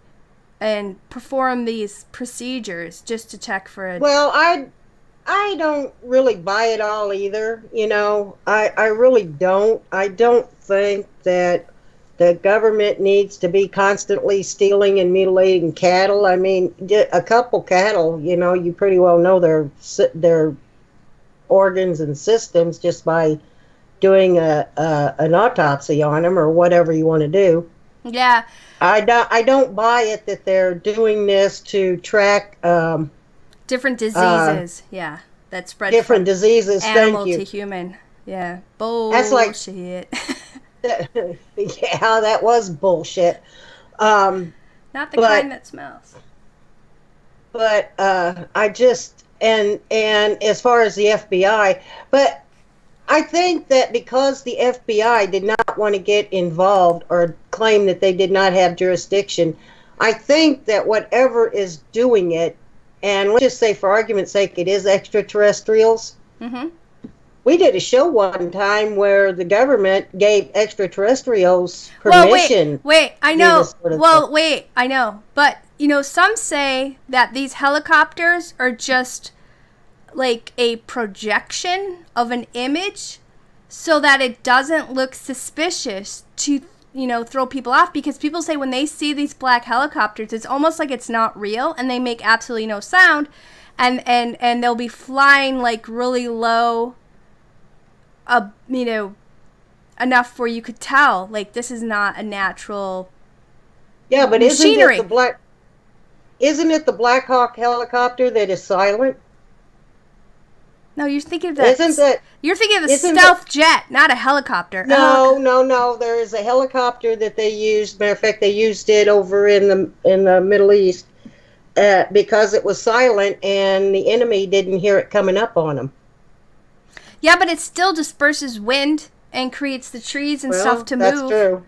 and perform these procedures just to check for it. Well, I don't really buy it all either. You know, I really don't. I don't think that the government needs to be constantly stealing and mutilating cattle. I mean, a couple cattle, you know, you pretty well know their organs and systems just by doing an autopsy on them or whatever you want to do. Yeah. I don't buy it that they're doing this to track different diseases. Yeah, that spread different diseases. Animal Thank you. to human. Yeah, bullshit. That's like yeah, that was bullshit. Not the kind that smells. But I just and as far as the FBI, but I think that because the FBI did not want to get involved or claim that they did not have jurisdiction, I think that whatever is doing it, and let's just say for argument's sake, it is extraterrestrials. Mm-hmm. We did a show one time where the government gave extraterrestrials permission. Well, wait, I know. Wait, I know. But, you know, some say that these helicopters are just like a projection of an image so that it doesn't look suspicious to, you know, throw people off, because people say when they see these black helicopters, it's almost like it's not real and they make absolutely no sound, and they'll be flying like really low, you know, enough where you could tell like this is not a natural machinery. Isn't it the Black Hawk helicopter that is silent? No, you're thinking of that. You're thinking of the stealth jet, not a helicopter. No. There is a helicopter that they used. Matter of fact, they used it over in the Middle East because it was silent and the enemy didn't hear it coming up on them. Yeah, but it still disperses wind and creates the trees and stuff to move. That's true.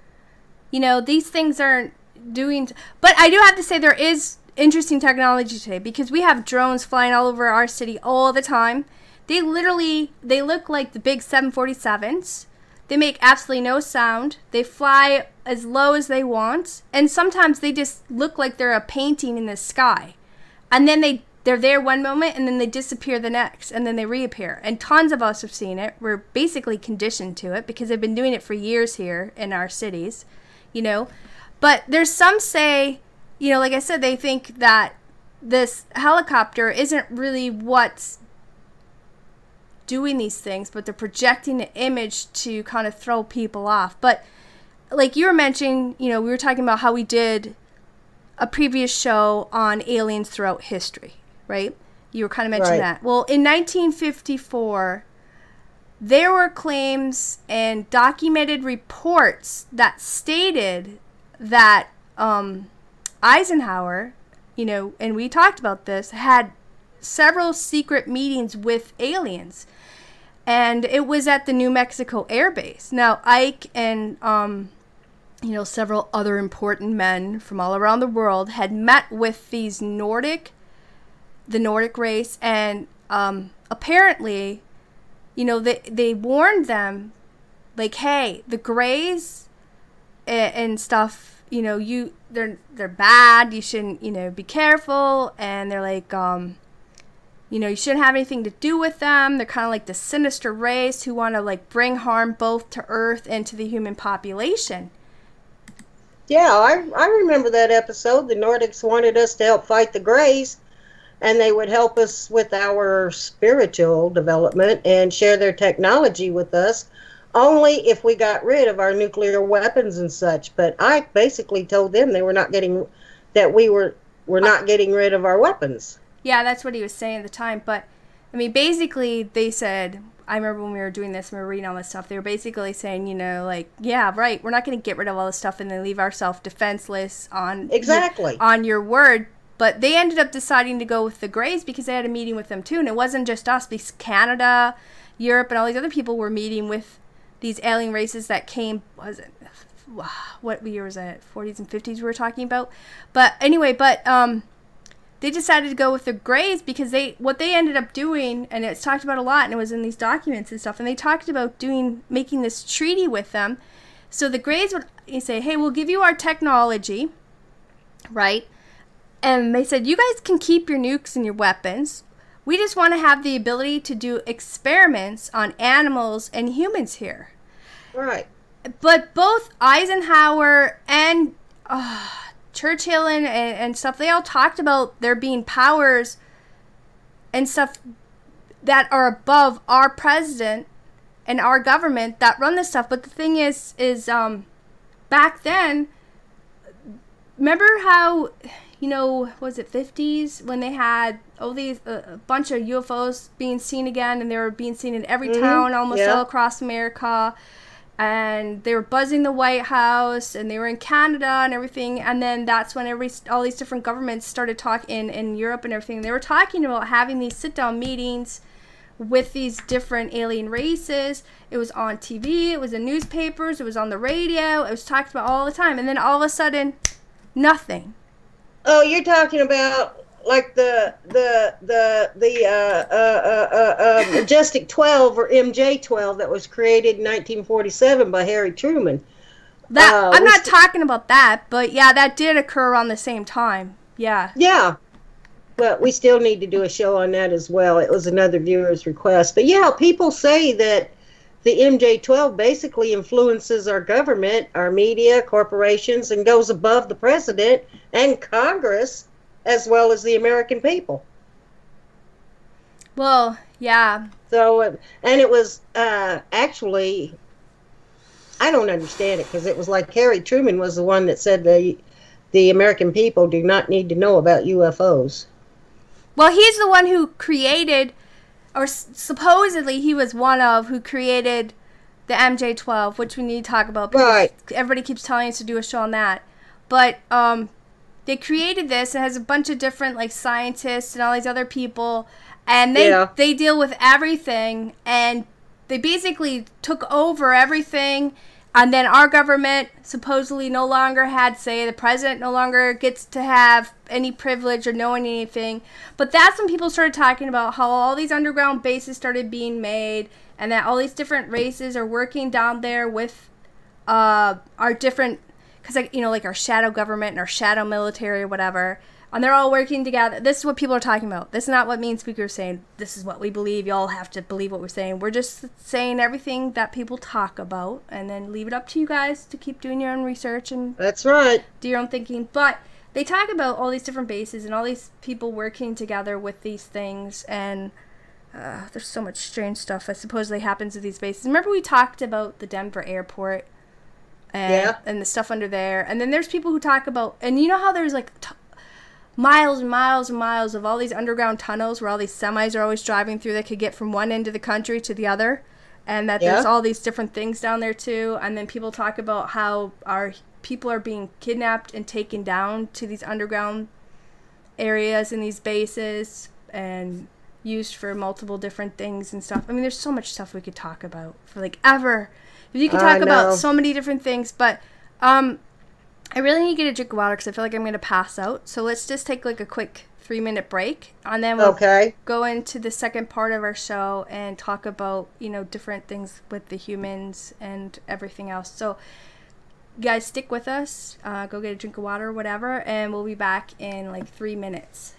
You know, these things aren't doing. But I do have to say there is interesting technology today because we have drones flying all over our city all the time. They look like the big 747s. They make absolutely no sound. They fly as low as they want. And sometimes they just look like they're a painting in the sky. And then they're there one moment and then they disappear the next. And then they reappear. And tons of us have seen it. We're basically conditioned to it because they've been doing it for years here in our cities. You know. But there's some say, you know, like I said, they think that this helicopter isn't really what's doing these things, but they're projecting an image to kind of throw people off. But like you were mentioning, you know, we were talking about how we did a previous show on aliens throughout history, right? You were kind of mentioning that. Well, in 1954, there were claims and documented reports that stated that Eisenhower, you know, and we talked about this, had several secret meetings with aliens. And it was at the New Mexico Air Base. Now, Ike and, you know, several other important men from all around the world had met with these the Nordic race. And apparently, you know, they warned them, like, hey, the Greys and stuff, you know, they're bad. You shouldn't, you know, be careful. And they're like, you know, you shouldn't have anything to do with them. They're kind of like the sinister race who want to, like, bring harm both to Earth and to the human population. Yeah, I remember that episode. The Nordics wanted us to help fight the Greys, and they would help us with our spiritual development and share their technology with us, only if we got rid of our nuclear weapons and such. But I basically told them we were not getting rid of our weapons. Yeah, that's what he was saying at the time. But, I mean, basically, they said, I remember when we were doing this, we were reading all this stuff, they were basically saying, you know, like, yeah, right, we're not going to get rid of all this stuff and then leave ourselves defenseless on your word. But they ended up deciding to go with the Greys because they had a meeting with them, too. And it wasn't just us, because Canada, Europe, and all these other people were meeting with these alien races that came, what year was that, 40s and 50s we were talking about? But anyway, they decided to go with the Greys because what they ended up doing, and it's talked about a lot, and it was in these documents and stuff, and they talked about making this treaty with them. So the Greys would say, hey, we'll give you our technology, right? And they said, you guys can keep your nukes and your weapons. We just want to have the ability to do experiments on animals and humans here. Right. But both Eisenhower and Churchill and stuff, they all talked about there being powers and stuff that are above our president and our government that run this stuff. But the thing is back then, remember how, you know, was it 50s when they had these a bunch of UFOs being seen again, and they were being seen in every town almost all across America. And they were buzzing the White House, and they were in Canada and everything. And then that's when all these different governments started talking in Europe and everything. They were talking about having these sit-down meetings with these different alien races. It was on TV, it was in newspapers, it was on the radio, it was talked about all the time. And then all of a sudden, nothing. Oh, you're talking about like the Majestic 12 or MJ-12 that was created in 1947 by Harry Truman. I'm not talking about that, but yeah, that did occur around the same time. Yeah. Yeah. But we still need to do a show on that as well. It was another viewer's request. But yeah, people say that the MJ-12 basically influences our government, our media, corporations, and goes above the president and Congress, as well as the American people. Well, yeah. So, and it was actually, I don't understand it, because it was like Harry Truman was the one that said the American people do not need to know about UFOs. Well, he's the one who created or supposedly he was one of who created the MJ-12, which we need to talk about because Right. everybody keeps telling us to do a show on that. But they created this. It has a bunch of different like scientists and all these other people, and they deal with everything, and they basically took over everything. And then our government supposedly no longer had say. The president no longer gets to have any privilege or knowing anything. But that's when people started talking about how all these underground bases started being made, and that all these different races are working down there with our different, because like, you know, like our shadow government and our shadow military or whatever. And they're all working together. This is what people are talking about. This is not what me and Speaker are saying. This is what we believe. Y'all have to believe what we're saying. We're just saying everything that people talk about, and then leave it up to you guys to keep doing your own research and That's right. do your own thinking. But they talk about all these different bases and all these people working together with these things, and there's so much strange stuff that supposedly happens at these bases. Remember we talked about the Denver airport and the stuff under there, and then there's people who talk about, and you know how there's like miles and miles and miles of all these underground tunnels where all these semis are always driving through that could get from one end of the country to the other, and that there's all these different things down there too. And then people talk about how our people are being kidnapped and taken down to these underground areas and these bases and used for multiple different things and stuff. I mean, there's so much stuff we could talk about for like ever. You could talk about so many different things, but I really need to get a drink of water because I feel like I'm going to pass out. So let's just take like a quick 3-minute break, and then we'll go into the second part of our show and talk about, you know, different things with the humans and everything else. So guys, stick with us. Go get a drink of water or whatever, and we'll be back in like 3 minutes.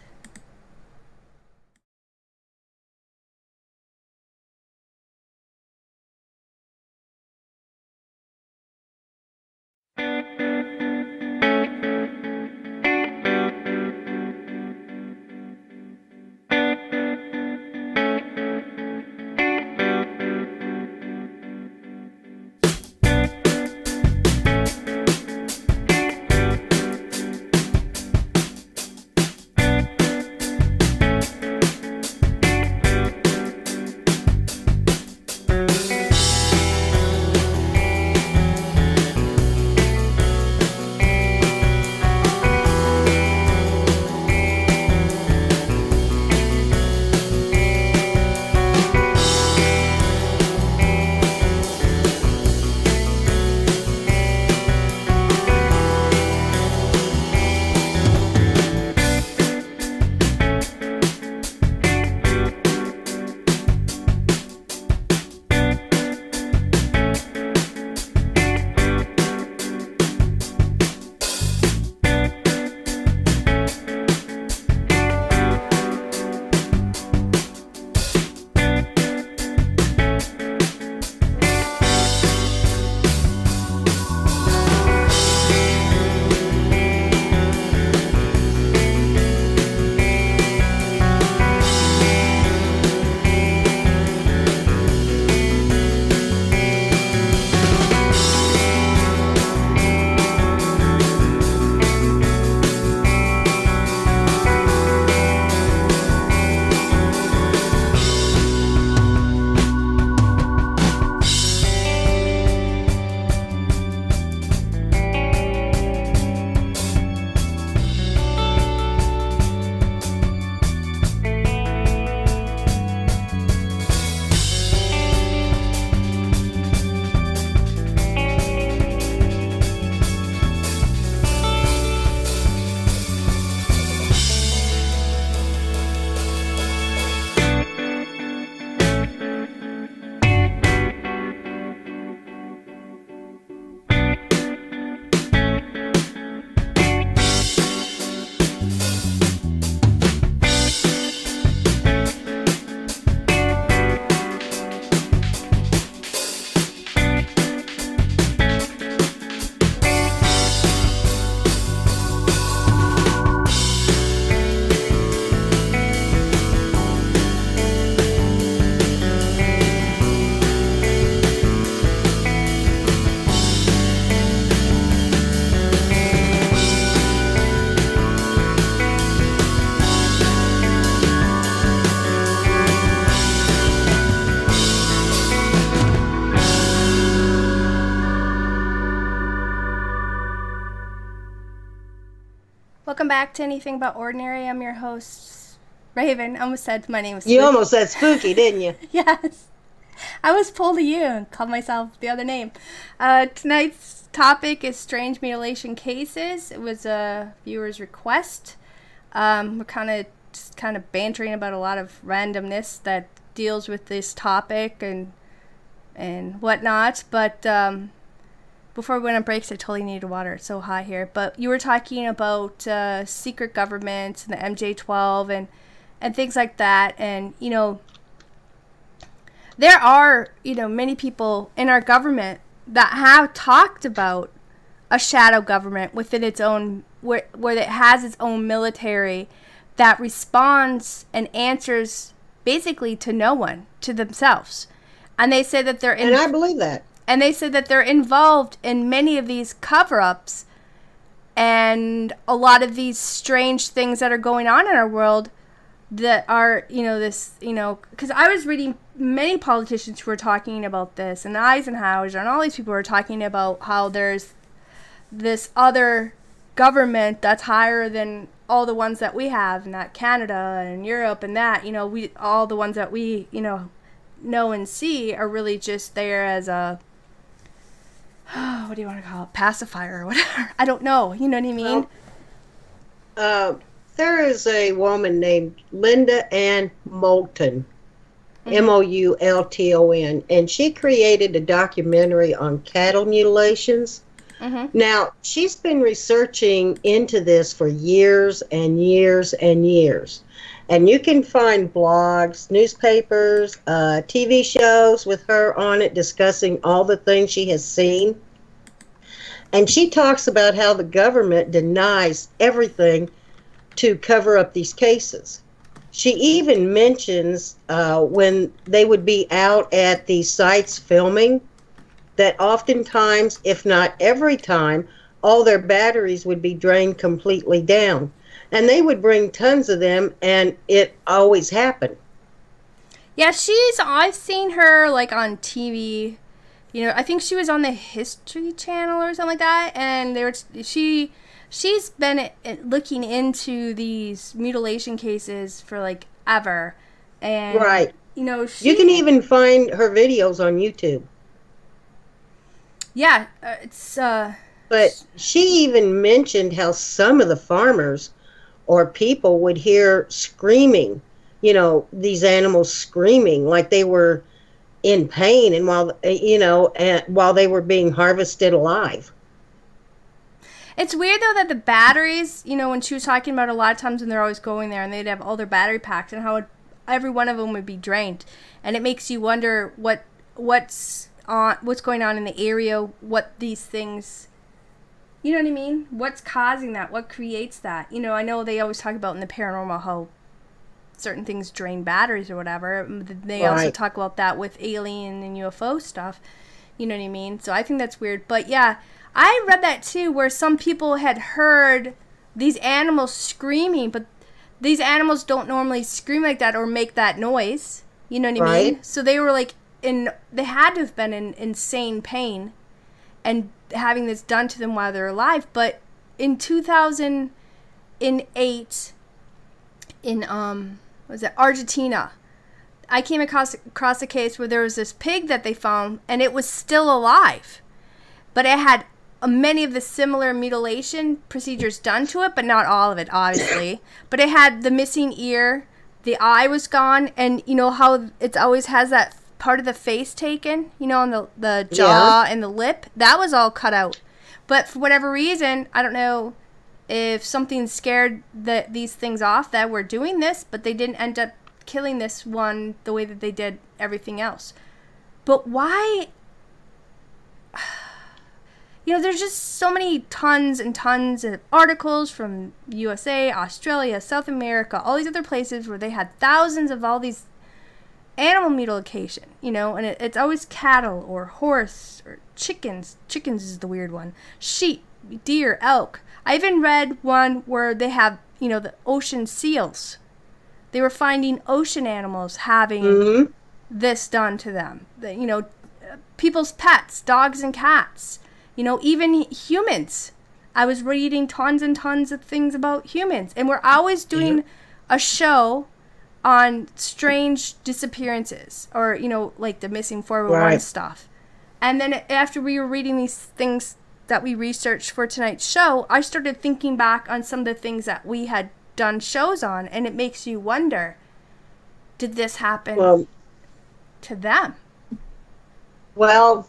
Welcome back to Anything But Ordinary. I'm your host, Raven. I almost said my name was Spooky. You almost said Spooky, didn't you? Yes. I was pulled to you and called myself the other name. Tonight's topic is strange mutilation cases. It was a viewer's request. We're kind of bantering about a lot of randomness that deals with this topic and whatnot. But before we went on breaks, I totally needed water. It's so hot here. But you were talking about secret governments and the MJ-12 and things like that. And, you know, there are, you know, many people in our government that have talked about a shadow government within its own, where it has its own military that responds and answers basically to no one, to themselves. And they say that they're... And I believe that. And they said that they're involved in many of these cover-ups and a lot of these strange things that are going on in our world that are, you know, this, you know, because I was reading many politicians who were talking about this, and Eisenhower and all these people were talking about how there's this other government that's higher than all the ones that we have, and that Canada and Europe and that, you know, all the ones that we, you know and see are really just there as a... what do you want to call it? Pacifier or whatever. I don't know. You know what I mean? Well, there is a woman named Linda Ann Moulton, Moulton, and she created a documentary on cattle mutilations. Now, she's been researching into this for years and years and years. And you can find blogs, newspapers, TV shows with her on it discussing all the things she has seen. And she talks about how the government denies everything to cover up these cases. She even mentions when they would be out at these sites filming that oftentimes, if not every time, all their batteries would be drained completely down. And they would bring tons of them, and it always happened. Yeah, I've seen her, like, on TV. You know, I think she was on the History Channel or something like that, and she's been looking into these mutilation cases for, like, ever. And, right. You know, you can even find her videos on YouTube. Yeah, But she even mentioned how some of the farmers or people would hear screaming, you know, these animals screaming like they were in pain, and while they were being harvested alive. It's weird though that the batteries, you know, when she was talking about a lot of times when they're always going there and they'd have all their battery packs and how every one of them would be drained, and it makes you wonder what's going on in the area, what these things. You know what I mean? What's causing that? What creates that? You know, I know they always talk about in the paranormal how certain things drain batteries or whatever. They also talk about that with alien and UFO stuff. You know what I mean? So I think that's weird. But yeah, I read that too, where some people had heard these animals screaming, but these animals don't normally scream like that or make that noise. You know what I mean? So they were like they had to have been in insane pain and having this done to them while they're alive. But in 2008 in Argentina, I came across a case where there was this pig that they found, and it was still alive, but it had many of the similar mutilation procedures done to it, but not all of it, obviously. But it had the missing ear, the eye was gone, and you know how it always has that part of the face taken, you know, on the jaw and the lip, that was all cut out. But for whatever reason, I don't know if something scared these things off that were doing this, but they didn't end up killing this one the way that they did everything else. But why? You know, there's just so many tons and tons of articles from USA, Australia, South America, all these other places where they had thousands of all these animal mutilation, you know, and it's always cattle or horse or chickens. Chickens is the weird one. Sheep, deer, elk. I even read one where they have, you know, the ocean seals. They were finding ocean animals having this done to them. You know, people's pets, dogs and cats. You know, even humans I was reading tons and tons of things about humans. And we're always doing a show on strange disappearances or, you know, like the missing 411 stuff. And then after we were reading these things that we researched for tonight's show, I started thinking back on some of the things that we had done shows on, and it makes you wonder, did this happen to them? Well,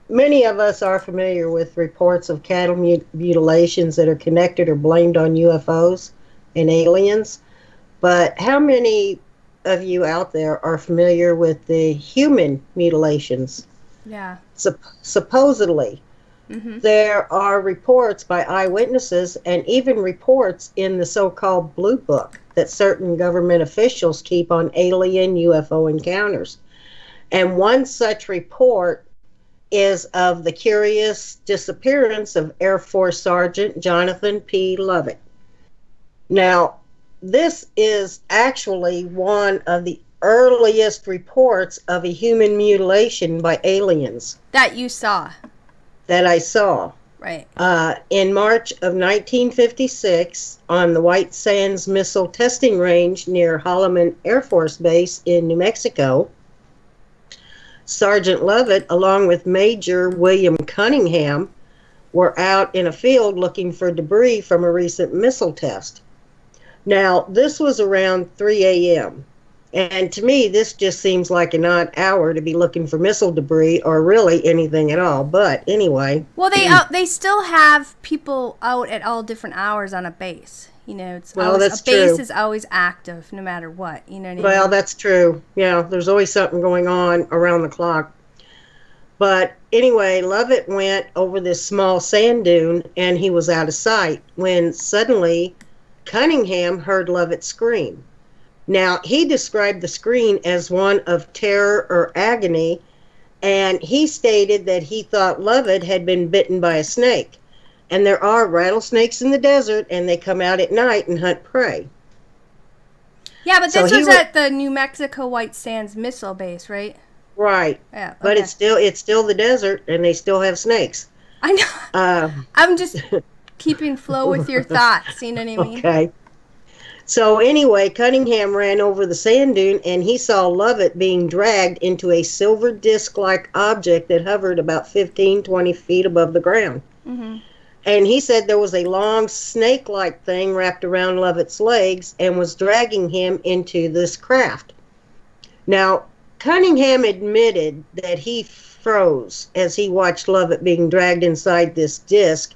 many of us are familiar with reports of cattle mutilations that are connected or blamed on UFOs and aliens. But how many of you out there are familiar with the human mutilations? Yeah. Supposedly, there are reports by eyewitnesses and even reports in the so-called Blue Book that certain government officials keep on alien UFO encounters. And one such report is of the curious disappearance of Air Force Sergeant Jonathan P. Lovette. Now, this is actually one of the earliest reports of a human mutilation by aliens. That you saw. That I saw. Right. In March of 1956, on the White Sands Missile Testing Range near Holloman Air Force Base in New Mexico, Sergeant Lovette, along with Major William Cunningham, were out in a field looking for debris from a recent missile test. Now, this was around 3 a.m., and to me, this just seems like an odd hour to be looking for missile debris or really anything at all. But anyway. Well, they still have people out at all different hours on a base. You know, it's always, a base is always active no matter what. You know what I mean? Well, that's true. Yeah, there's always something going on around the clock. But anyway, Lovette went over this small sand dune, and he was out of sight when suddenly Cunningham heard Lovette scream. Now, he described the scream as one of terror or agony, and he stated that he thought Lovette had been bitten by a snake. And there are rattlesnakes in the desert, and they come out at night and hunt prey. Yeah, but this was at the New Mexico White Sands Missile Base, right? Right. Yeah. Okay. But it's still the desert, and they still have snakes. I know. I'm just keeping flow with your thoughts. You know what I mean? Okay. So anyway, Cunningham ran over the sand dune, and he saw Lovette being dragged into a silver disc-like object that hovered about 15, 20 feet above the ground. Mm-hmm. And he said there was a long snake-like thing wrapped around Lovette's legs and was dragging him into this craft. Now, Cunningham admitted that he froze as he watched Lovette being dragged inside this disc,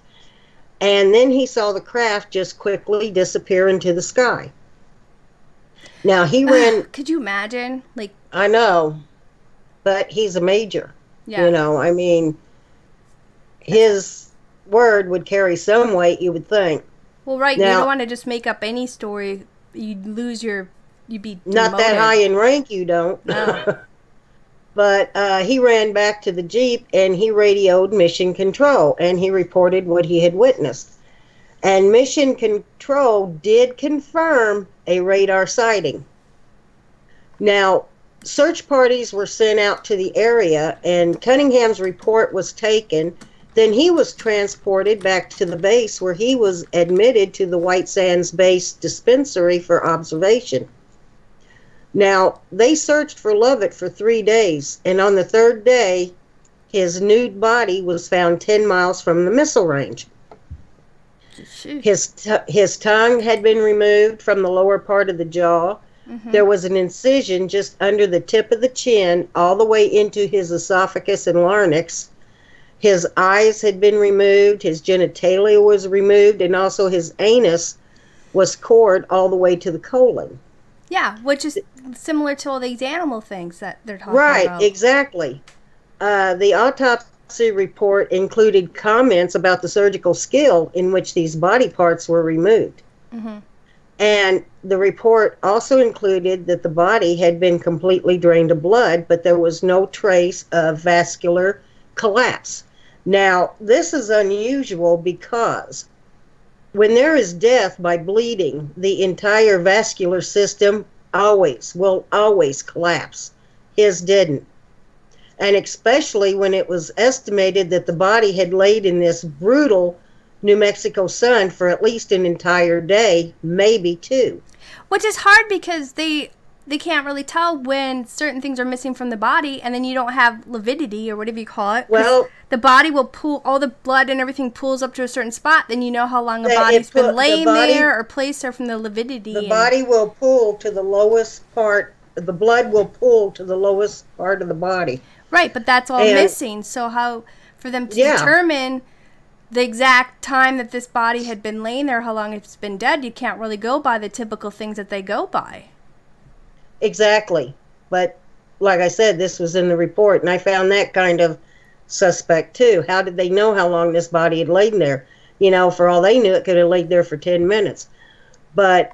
and then he saw the craft just quickly disappear into the sky. Now, he ran... Could you imagine? I know, but he's a major. Yeah. You know, I mean, his word would carry some weight, you would think. Well, right, now, you don't want to just make up any story. You'd be demoted. Not that high in rank, you don't. No. But he ran back to the Jeep, and he radioed Mission Control, and he reported what he had witnessed. And Mission Control did confirm a radar sighting. Now, search parties were sent out to the area, and Cunningham's report was taken. Then he was transported back to the base, where he was admitted to the White Sands Base dispensary for observation. Now, they searched for Lovette for 3 days, and on the third day, his nude body was found 10 miles from the missile range. His tongue had been removed from the lower part of the jaw. Mm-hmm. There was an incision just under the tip of the chin, all the way into his esophagus and larynx. His eyes had been removed, his genitalia was removed, and also his anus was cored all the way to the colon. Yeah, which is similar to all these animal things that they're talking about. Right, exactly. The autopsy report included comments about the surgical skill in which these body parts were removed. Mm-hmm. And the report also included that the body had been completely drained of blood, but there was no trace of vascular collapse. Now, this is unusual because when there is death by bleeding, the entire vascular system will always collapse. His didn't. And especially when it was estimated that the body had laid in this brutal New Mexico sun for at least an entire day, maybe two. Which is hard because they can't really tell when certain things are missing from the body, and then you don't have lividity or whatever you call it. Well, the body will pool, all the blood and everything pools up to a certain spot, then you know how long a body's been laying there or placed there from the lividity. The body will pool to the lowest part, the blood will pool to the lowest part of the body. Right, but that's all missing. So how, for them to determine the exact time that this body had been laying there, how long it's been dead, you can't really go by the typical things that they go by. Exactly. But like I said, this was in the report, and I found that kind of suspect too. How did they know how long this body had laid there? You know, for all they knew, it could have laid there for 10 minutes. But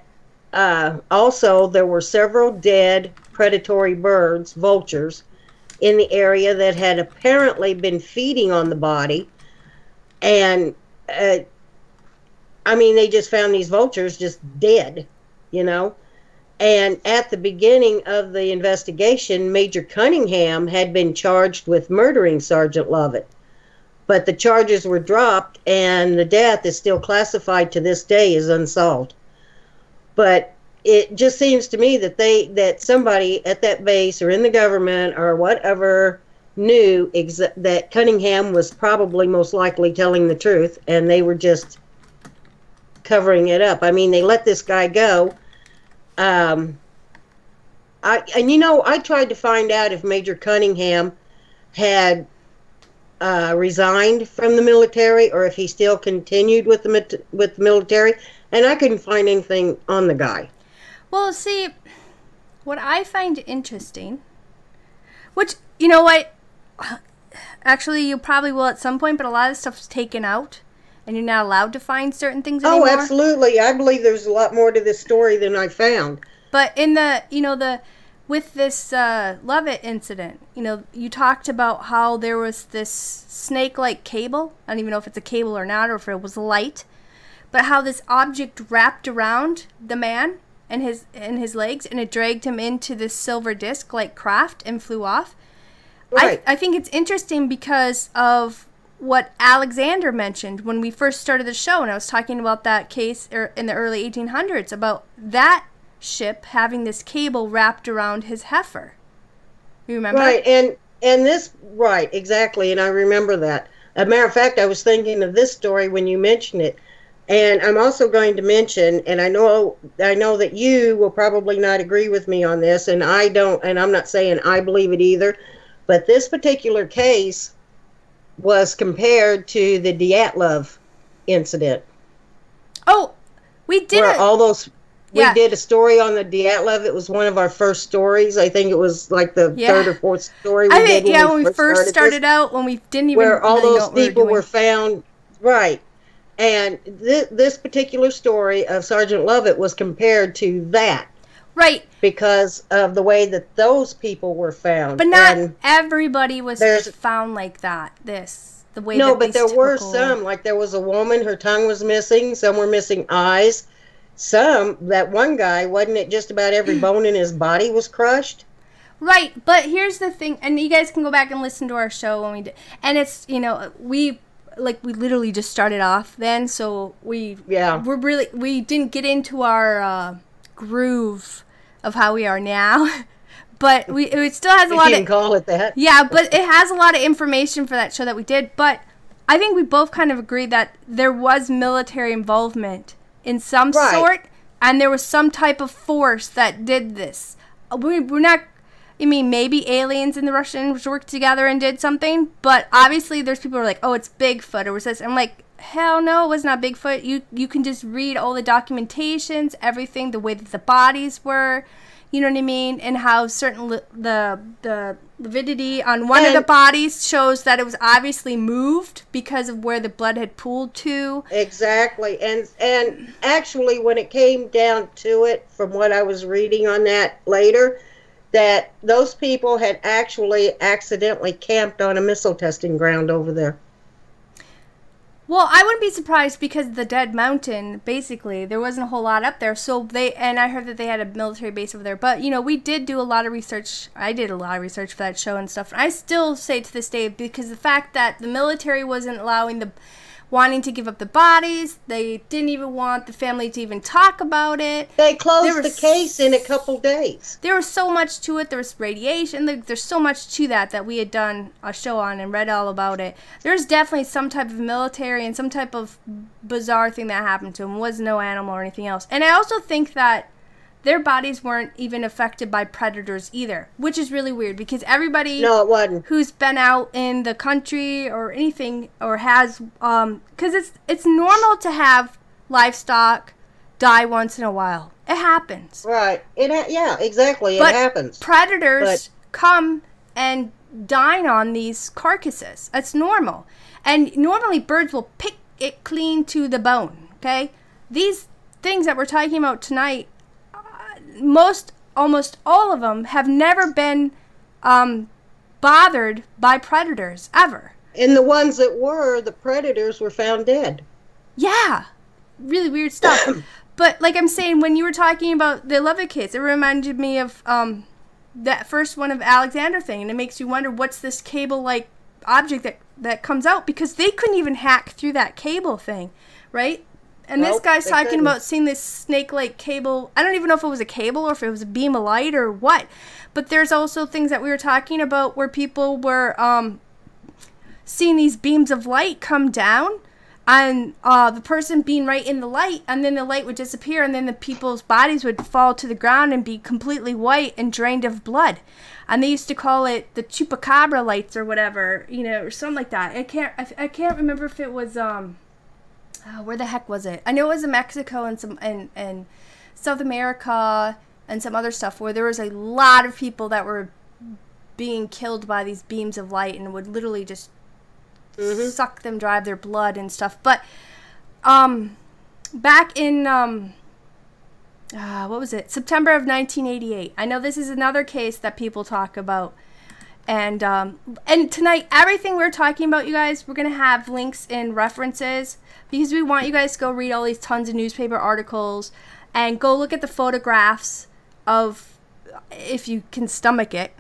also, there were several dead predatory birds, vultures, in the area that had apparently been feeding on the body. And, I mean, they just found these vultures just dead, you know. And at the beginning of the investigation, Major Cunningham had been charged with murdering Sergeant Lovette. But the charges were dropped, and the death is still classified to this day as unsolved. But it just seems to me that that somebody at that base or in the government or whatever knew that Cunningham was probably most likely telling the truth, and they were just covering it up. I mean, they let this guy go. I tried to find out if Major Cunningham had resigned from the military or if he still continued with the military, and I couldn't find anything on the guy. Well, see, what I find interesting, which, you know what, actually you probably will at some point, but a lot of stuff's taken out, and you're not allowed to find certain things anymore. Oh, absolutely. I believe there's a lot more to this story than I found. But in with this Lovette incident, you talked about how there was this snake-like cable. I don't even know if it's a cable or not, or if it was light, but how this object wrapped around the man and his legs, and it dragged him into this silver disc-like craft and flew off. Right. I think it's interesting because of what Alexander mentioned when we first started the show, and I was talking about that case in the early 1800s, about that ship having this cable wrapped around his heifer. You remember? Right, and this, right, exactly, and I remember that. As a matter of fact, I was thinking of this story when you mentioned it, and I'm also going to mention, and I know that you will probably not agree with me on this, and I don't, and I'm not saying I believe it either, but this particular case was compared to the Dyatlov incident. Oh, we did we did a story on the Dyatlov. It was one of our first stories. I think it was like the third or fourth story we did when we first started out, when we didn't even where all really those people were found. Right. And this particular story of Sergeant Lovette was compared to that. Right. Because of the way that those people were found. But not everybody was found like that. But there were some. Like there was a woman, her tongue was missing. Some were missing eyes. That one guy, wasn't it just about every bone in his body was crushed? Right. But here's the thing. And you guys can go back and listen to our show when we did. And it's, we literally just started off then. So we didn't get into our groove of how we are now, but it still has a lot of. You can call it that. Yeah, but it has a lot of information for that show that we did. But I think we both kind of agreed that there was military involvement in some sort, and there was some type of force that did this. We're not. I mean, maybe aliens and the Russians worked together and did something, but obviously there's people who are like, oh, it's Bigfoot or was this. I'm like, hell no, it was not Bigfoot. You can just read all the documentations, everything, the way that the bodies were, you know what I mean, and how certain the lividity on one of the bodies shows that it was obviously moved because of where the blood had pooled to. Exactly, and actually when it came down to it, from what I was reading on that later, that those people had actually accidentally camped on a missile testing ground over there. Well, I wouldn't be surprised because the Dead Mountain, basically, there wasn't a whole lot up there. So and I heard that they had a military base over there. But, we did do a lot of research. I did a lot of research for that show and stuff. And I still say to this day, because the fact that the military wasn't allowing wanting to give up the bodies. They didn't even want the family to even talk about it. They closed the case in a couple days. There was so much to it. There was radiation. There's so much to that we had done a show on and read all about it. There's definitely some type of military and some type of bizarre thing that happened to them. It was no animal or anything else. And I also think that their bodies weren't even affected by predators either, which is really weird because everybody who's been out in the country or anything or has, because it's normal to have livestock die once in a while. It happens. Right. Yeah, exactly. It happens. Predators come and dine on these carcasses. That's normal. And normally birds will pick it clean to the bone, okay? These things that we're talking about tonight, almost all of them have never been bothered by predators ever. And the ones that were, the predators were found dead. Yeah, really weird stuff. But like I'm saying, when you were talking about the Lovette case, it reminded me of that first one of Alexander thing, and it makes you wonder what's this cable-like object that comes out, because they couldn't even hack through that cable thing, right? And this guy's talking about seeing this snake-like cable. I don't even know if it was a cable or if it was a beam of light or what. But there's also things that we were talking about where people were seeing these beams of light come down and the person being right in the light, and then the light would disappear, and then the people's bodies would fall to the ground and be completely white and drained of blood. And they used to call it the chupacabra lights or whatever, or something like that. I can't remember if it was... where the heck was it? I know it was in Mexico and some and South America and some other stuff where there was a lot of people that were being killed by these beams of light and would literally just suck them dry of their blood and stuff. But back in what was it? September of 1988. I know this is another case that people talk about. And tonight, everything we're talking about, you guys, we're going to have links and references because we want you guys to go read all these tons of newspaper articles and go look at the photographs of, if you can stomach it,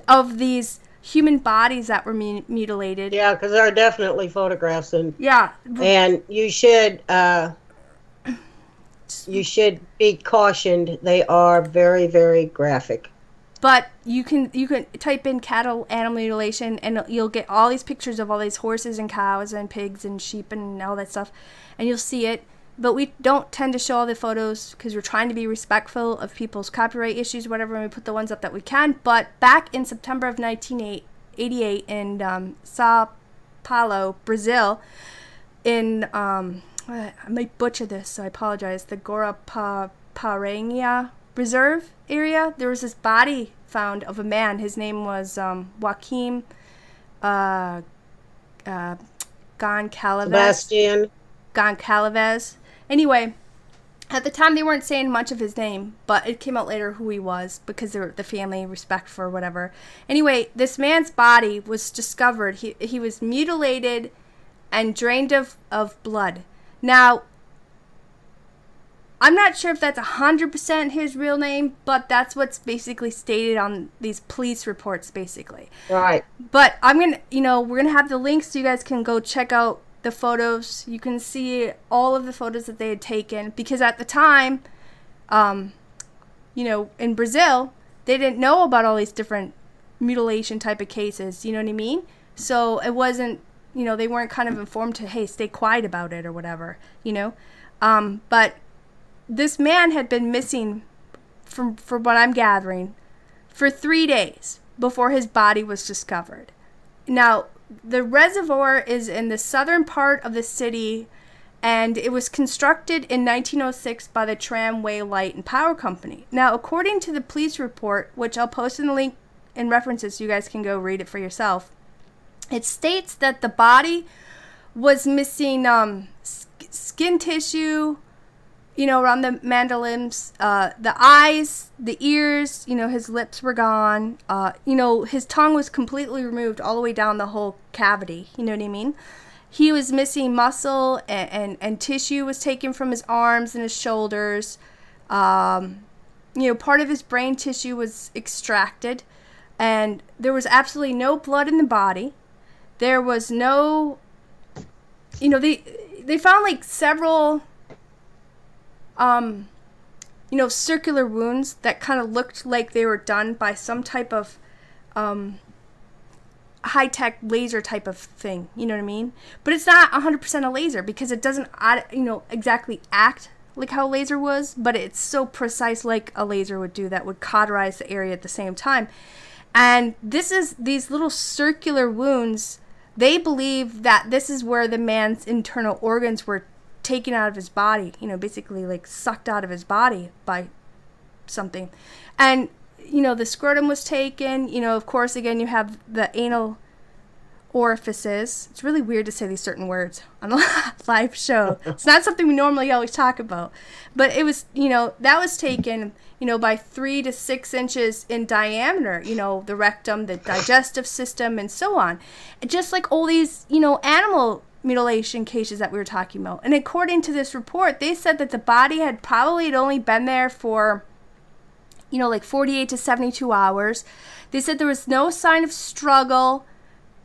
of these human bodies that were mutilated. Yeah, because there are definitely photographs. And you should be cautioned. They are very, very graphic. But you can type in cattle animal mutilation and you'll get all these pictures of all these horses and cows and pigs and sheep and all that stuff, and you'll see it. But we don't tend to show all the photos because we're trying to be respectful of people's copyright issues, whatever, and we put the ones up that we can. But back in September of 1988 in Sao Paulo, Brazil, in I might butcher this, so I apologize, the Guarapiranga Reserve area, there was this body found of a man. His name was Joaquim Goncalves. Anyway, at the time they weren't saying much of his name, but it came out later who he was because the family respect for whatever. Anyway, this man's body was discovered. He was mutilated and drained of blood. Now, I'm not sure if that's 100% his real name, but that's what's basically stated on these police reports, basically. Right. But I'm going to, we're going to have the links so you guys can go check out the photos. You can see all of the photos that they had taken, because at the time, in Brazil, they didn't know about all these different mutilation type of cases, you know what I mean? So it wasn't, they weren't kind of informed to, hey, stay quiet about it or whatever, but this man had been missing, from what I'm gathering, for 3 days before his body was discovered. Now, the reservoir is in the southern part of the city, and it was constructed in 1906 by the Tramway Light and Power Company. Now, according to the police report, which I'll post in the link in references so you guys can go read it for yourself, it states that the body was missing skin tissue, around the mandibulums, the eyes, the ears, his lips were gone, his tongue was completely removed all the way down the whole cavity, you know what I mean? He was missing muscle and tissue was taken from his arms and his shoulders. Part of his brain tissue was extracted, and there was absolutely no blood in the body. There was no, you know, they found like several, you know, circular wounds that kind of looked like they were done by some type of high-tech laser type of thing, you know what I mean? But it's not 100% a laser because it doesn't, you know, exactly act like how a laser was, but it's so precise like a laser would do that would cauterize the area at the same time. And these little circular wounds, they believe that this is where the man's internal organs were taken out of his body, you know, basically like sucked out of his body by something. And, you know, the scrotum was taken, you know, of course, again, you have the anal orifices. It's really weird to say these certain words on a live show. It's not something we normally always talk about. But it was, you know, that was taken, you know, by 3 to 6 inches in diameter, you know, the rectum, the digestive system, and so on. And just like all these, you know, animal mutilation cases that we were talking about. And according to this report, they said that the body had only been there for, you know, like 48 to 72 hours. They said there was no sign of struggle.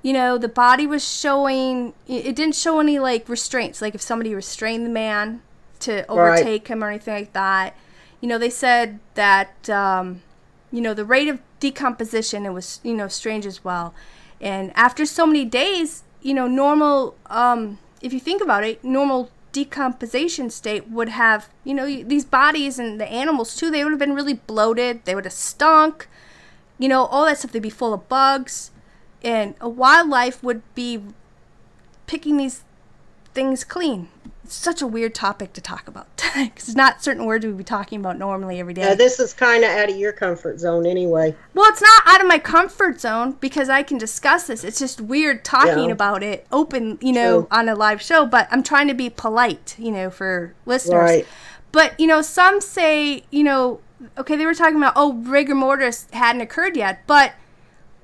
You know, the body was showing, it didn't show any like restraints, like if somebody restrained the man to overtake him or anything like that. You know, they said that, you know, the rate of decomposition, it was, you know, strange as well. And after so many days, you know, normal, if you think about it, normal decomposition state would have, you know, these bodies and the animals too, they would have been really bloated. They would have stunk, you know, all that stuff. They'd be full of bugs. And a wildlife would be picking these things clean. It's such a weird topic to talk about because it's not certain words we'd be talking about normally every day. This is kind of out of your comfort zone anyway. Well, it's not out of my comfort zone because I can discuss this. It's just weird talking about it open, you know, on a live show. But I'm trying to be polite, you know, for listeners. Right. But, you know, some say, you know, okay, they were talking about, rigor mortis hadn't occurred yet. But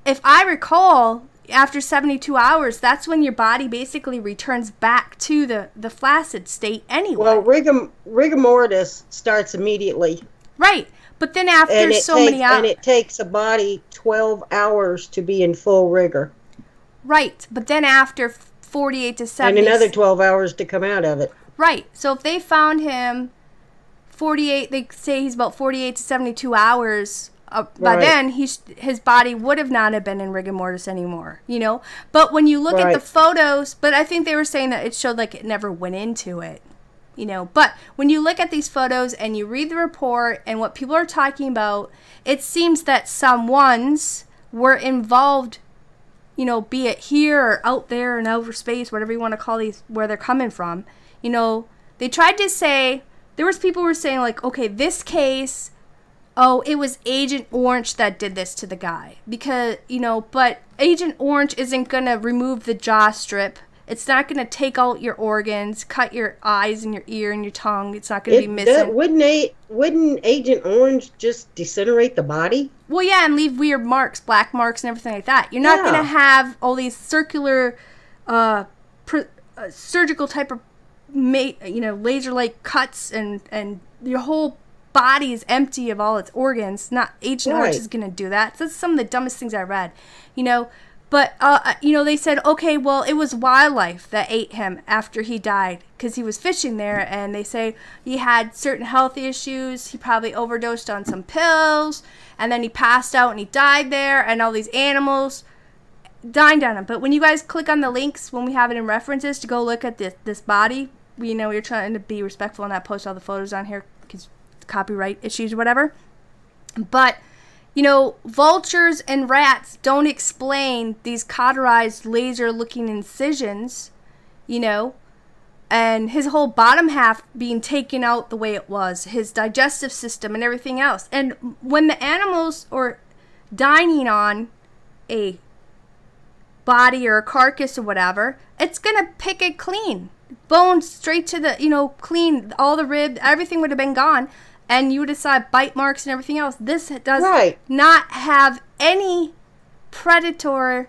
if I recall, after 72 hours, that's when your body basically returns back to the flaccid state anyway. Well, rigor mortis starts immediately. Right. But then after many hours. And it takes a body 12 hours to be in full rigor. Right. But then after 48 to 70. And another 12 hours to come out of it. Right. So if they found him 48, they say he's about 48 to 72 hours. By then, his body would have not have been in rigor mortis anymore, you know? But when you look at the photos, but I think they were saying that it showed like it never went into it, you know? But when you look at these photos and you read the report and what people are talking about, it seems that some ones were involved, you know, be it here or out there in outer space, whatever you want to call these, where they're coming from. You know, they tried to say, there was people who were saying like, okay, this case, it was Agent Orange that did this to the guy. Because, you know, but Agent Orange isn't going to remove the jaw strip. It's not going to take out your organs, cut your eyes and your ear and your tongue. It's not going to be missing. Wouldn't Agent Orange just disintegrate the body? Well, yeah, and leave weird marks, black marks and everything like that. You're not going to have all these circular, surgical type of, you know, laser-like cuts and your whole body is empty of all its organs. Not Agent Orange is going to do that. So that's some of the dumbest things I read, you know. But, you know, they said, okay, well, it was wildlife that ate him after he died because he was fishing there. And they say he had certain health issues. He probably overdosed on some pills. And then he passed out and he died there. And all these animals dined on him. But when you guys click on the links, when we have it in references to go look at this body, you know, we're trying to be respectful and not post all the photos on here because copyright issues or whatever. But, you know, vultures and rats don't explain these cauterized laser-looking incisions, you know, and his whole bottom half being taken out the way it was, his digestive system and everything else. And when the animals are dining on a body or a carcass or whatever, it's going to pick it clean. Bones straight to the, you know, clean, all the rib, everything would have been gone. And you would have saw bite marks and everything else. This does not have any predator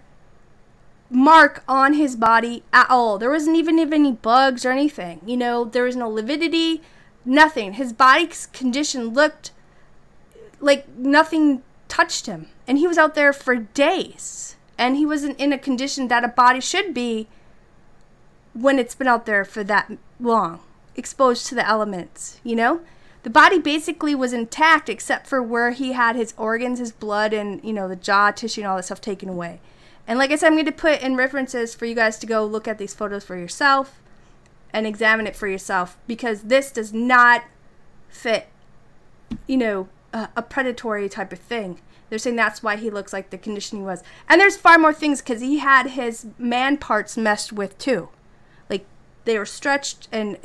mark on his body at all. There wasn't even any bugs or anything. You know, there was no lividity, nothing. His body's condition looked like nothing touched him. And he was out there for days. And he wasn't in a condition that a body should be when it's been out there for that long, exposed to the elements, you know? The body basically was intact except for where he had his organs, his blood, and, you know, the jaw tissue and all that stuff taken away. And like I said, I'm going to put in references for you guys to go look at these photos for yourself and examine it for yourself, because this does not fit, you know, a predatory type of thing. They're saying that's why he looks like the condition he was. And there's far more things, because he had his man parts messed with too. Like, they were stretched and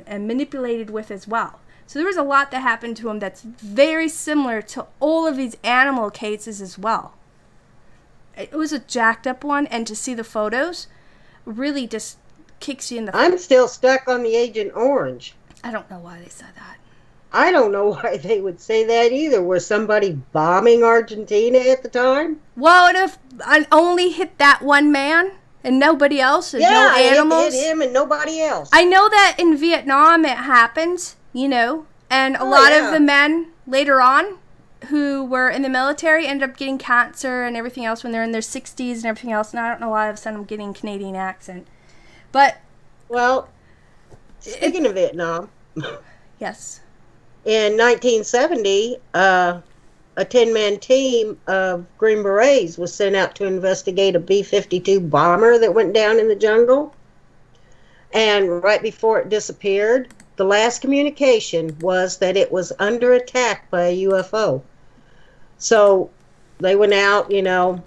manipulated with as well. So there was a lot that happened to him that's very similar to all of these animal cases as well. It was a jacked up one, and to see the photos really just kicks you in the... I'm still stuck on the Agent Orange. I don't know why they said that. I don't know why they would say that either. Was somebody bombing Argentina at the time? Well, and if I only hit that one man and nobody else, and no animals. It hit him and nobody else. I know that in Vietnam it happened, you know, and a lot of the men later on who were in the military ended up getting cancer and everything else when they're in their 60s and everything else. And I don't know why all of a sudden I'm getting a Canadian accent. But... Well, speaking of Vietnam... Yes. In 1970, a 10-man team of Green Berets was sent out to investigate a B-52 bomber that went down in the jungle. And right before it disappeared, the last communication was that it was under attack by a UFO. So they went out, you know,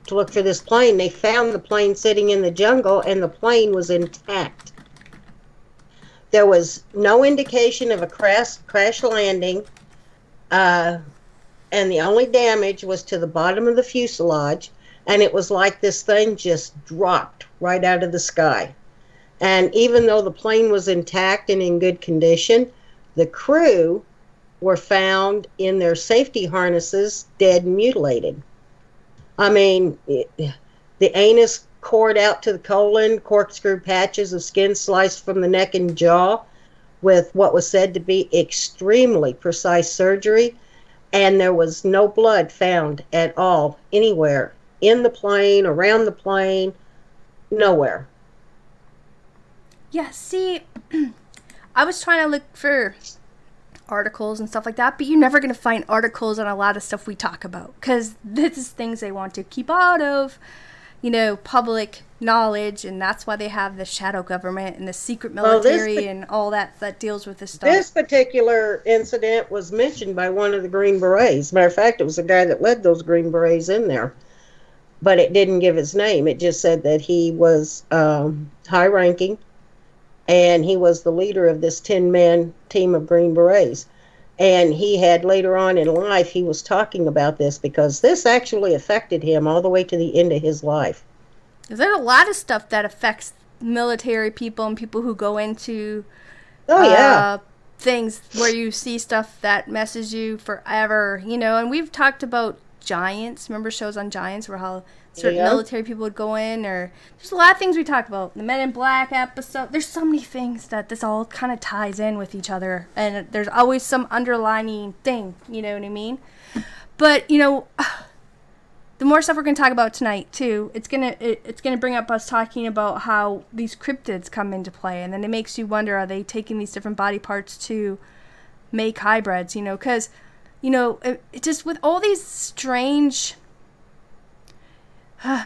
to look for this plane. They found the plane sitting in the jungle, and the plane was intact. There was no indication of a crash landing, and the only damage was to the bottom of the fuselage, and it was like this thing just dropped right out of the sky. And even though the plane was intact and in good condition, the crew were found in their safety harnesses dead and mutilated. I mean, the anus cord out to the colon, corkscrew patches of skin sliced from the neck and jaw with what was said to be extremely precise surgery, and there was no blood found at all anywhere in the plane, around the plane, nowhere. Yeah, see, I was trying to look for articles and stuff like that, but you're never going to find articles on a lot of stuff we talk about, because this is things they want to keep out of, you know, public knowledge, and that's why they have the shadow government and the secret military and all that deals with this stuff. This particular incident was mentioned by one of the Green Berets. Matter of fact, it was the guy that led those Green Berets in there, but it didn't give his name. It just said that he was high-ranking, and he was the leader of this 10-man team of Green Berets. And he had, later on in life, he was talking about this because this actually affected him all the way to the end of his life. There's a lot of stuff that affects military people and people who go into things where you see stuff that messes you forever, you know. And we've talked about giants. Remember shows on giants where how certain military people would go in, or there's a lot of things we talk about. The Men in Black episode. There's so many things that this all kind of ties in with each other, and there's always some underlining thing, you know what I mean? But, you know, the more stuff we're going to talk about tonight, too, it's gonna bring up us talking about how these cryptids come into play, and then it makes you wonder, are they taking these different body parts to make hybrids, you know? Because, you know, it just with all these strange...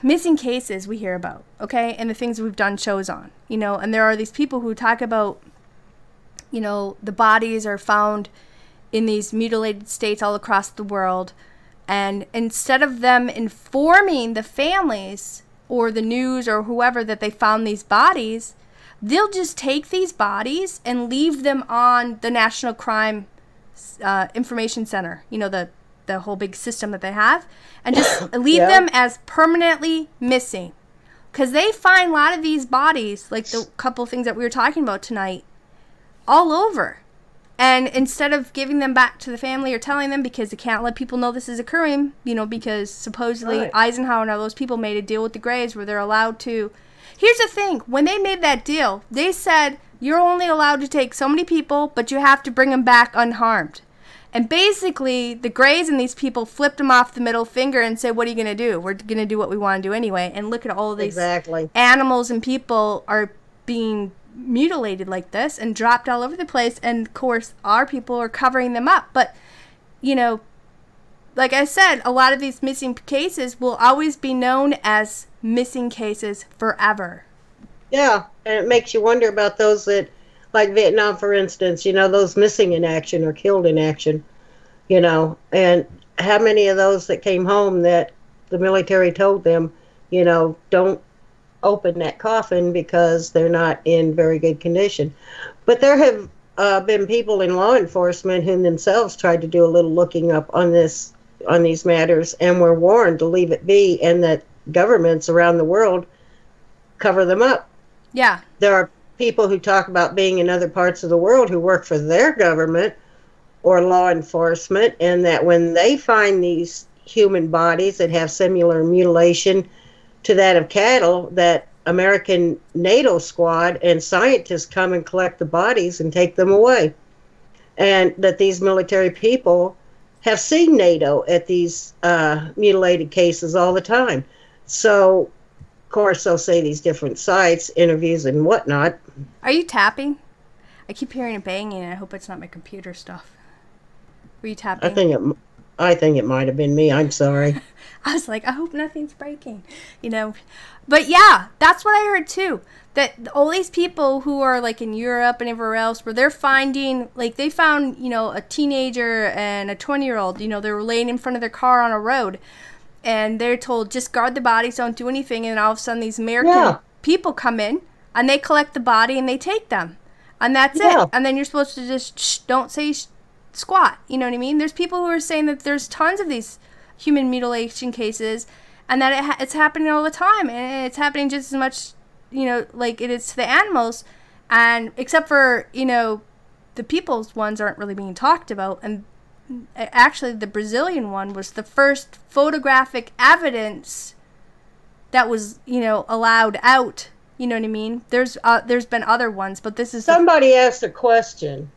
missing cases we hear about, okay, and the things we've done shows on, you know, and there are these people who talk about, you know, the bodies are found in these mutilated states all across the world, and instead of them informing the families or the news or whoever that they found these bodies, they'll just take these bodies and leave them on the National Crime Information Center, you know, the whole big system that they have, and just leave them as permanently missing, because they find a lot of these bodies, like the couple things that we were talking about tonight, all over. And instead of giving them back to the family or telling them, because they can't let people know this is occurring, you know, because supposedly Eisenhower and all those people made a deal with the Greys where they're allowed to. Here's the thing, when they made that deal, they said you're only allowed to take so many people, but you have to bring them back unharmed. And basically, the Greys and these people flipped them off the middle finger and said, what are you going to do? We're going to do what we want to do anyway. And look at all these animals and people are being mutilated like this and dropped all over the place, and of course our people are covering them up. But you know, like I said, a lot of these missing cases will always be known as missing cases forever. Yeah, and it makes you wonder about those that, like Vietnam, for instance, you know, those missing in action or killed in action, you know, and how many of those that came home that the military told them, you know, don't open that coffin because they're not in very good condition. But there have been people in law enforcement who themselves tried to do a little looking up on these matters and were warned to leave it be, and that governments around the world cover them up. Yeah. There are people who talk about being in other parts of the world who work for their government or law enforcement, and that when they find these human bodies that have similar mutilation to that of cattle, that American NATO squad and scientists come and collect the bodies and take them away. And that these military people have seen NATO at these mutilated cases all the time. So, of course, they'll say these different sites, interviews, and whatnot. Are you tapping? I keep hearing it banging, and I hope it's not my computer stuff. Were you tapping? I think it might have been me. I'm sorry. I was like, I hope nothing's breaking, you know. But yeah, that's what I heard too. That all these people who are like in Europe and everywhere else, where they're finding, like they found, you know, a teenager and a 20-year-old, you know, they were laying in front of their car on a road, and they're told just guard the bodies, don't do anything, and all of a sudden these American people come in and they collect the body and they take them, and that's it. And then you're supposed to just don't say squat. You know what I mean? There's people who are saying that there's tons of these human mutilation cases, and that it's happening all the time, and it's happening just as much, you know, like it is to the animals, and except for, you know, the people's ones aren't really being talked about. And actually the Brazilian one was the first photographic evidence that was, you know, allowed out. You know what I mean? There's been other ones, but this is somebody asked a question.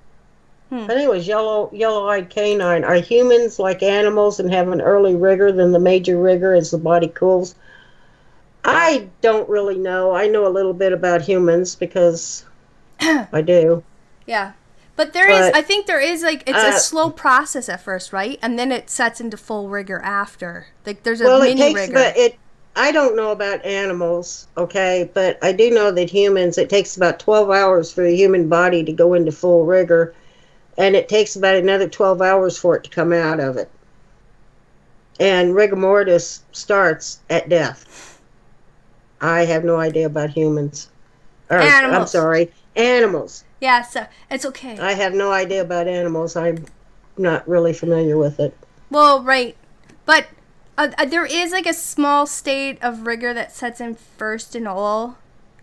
I think it was yellow-eyed canine. Are humans like animals and have an early rigor than the major rigor as the body cools? I don't really know. I know a little bit about humans because I do. Yeah. But I think there is, like, it's a slow process at first, right? And then it sets into full rigor after. Like, there's a mini rigor. I don't know about animals, okay? But I do know that humans, it takes about 12 hours for the human body to go into full rigor. And it takes about another 12 hours for it to come out of it. And rigor mortis starts at death. I have no idea about humans. Animals. I'm sorry, animals. Yeah, so it's okay. I have no idea about animals. I'm not really familiar with it. Well, right. But there is like a small state of rigor that sets in first in all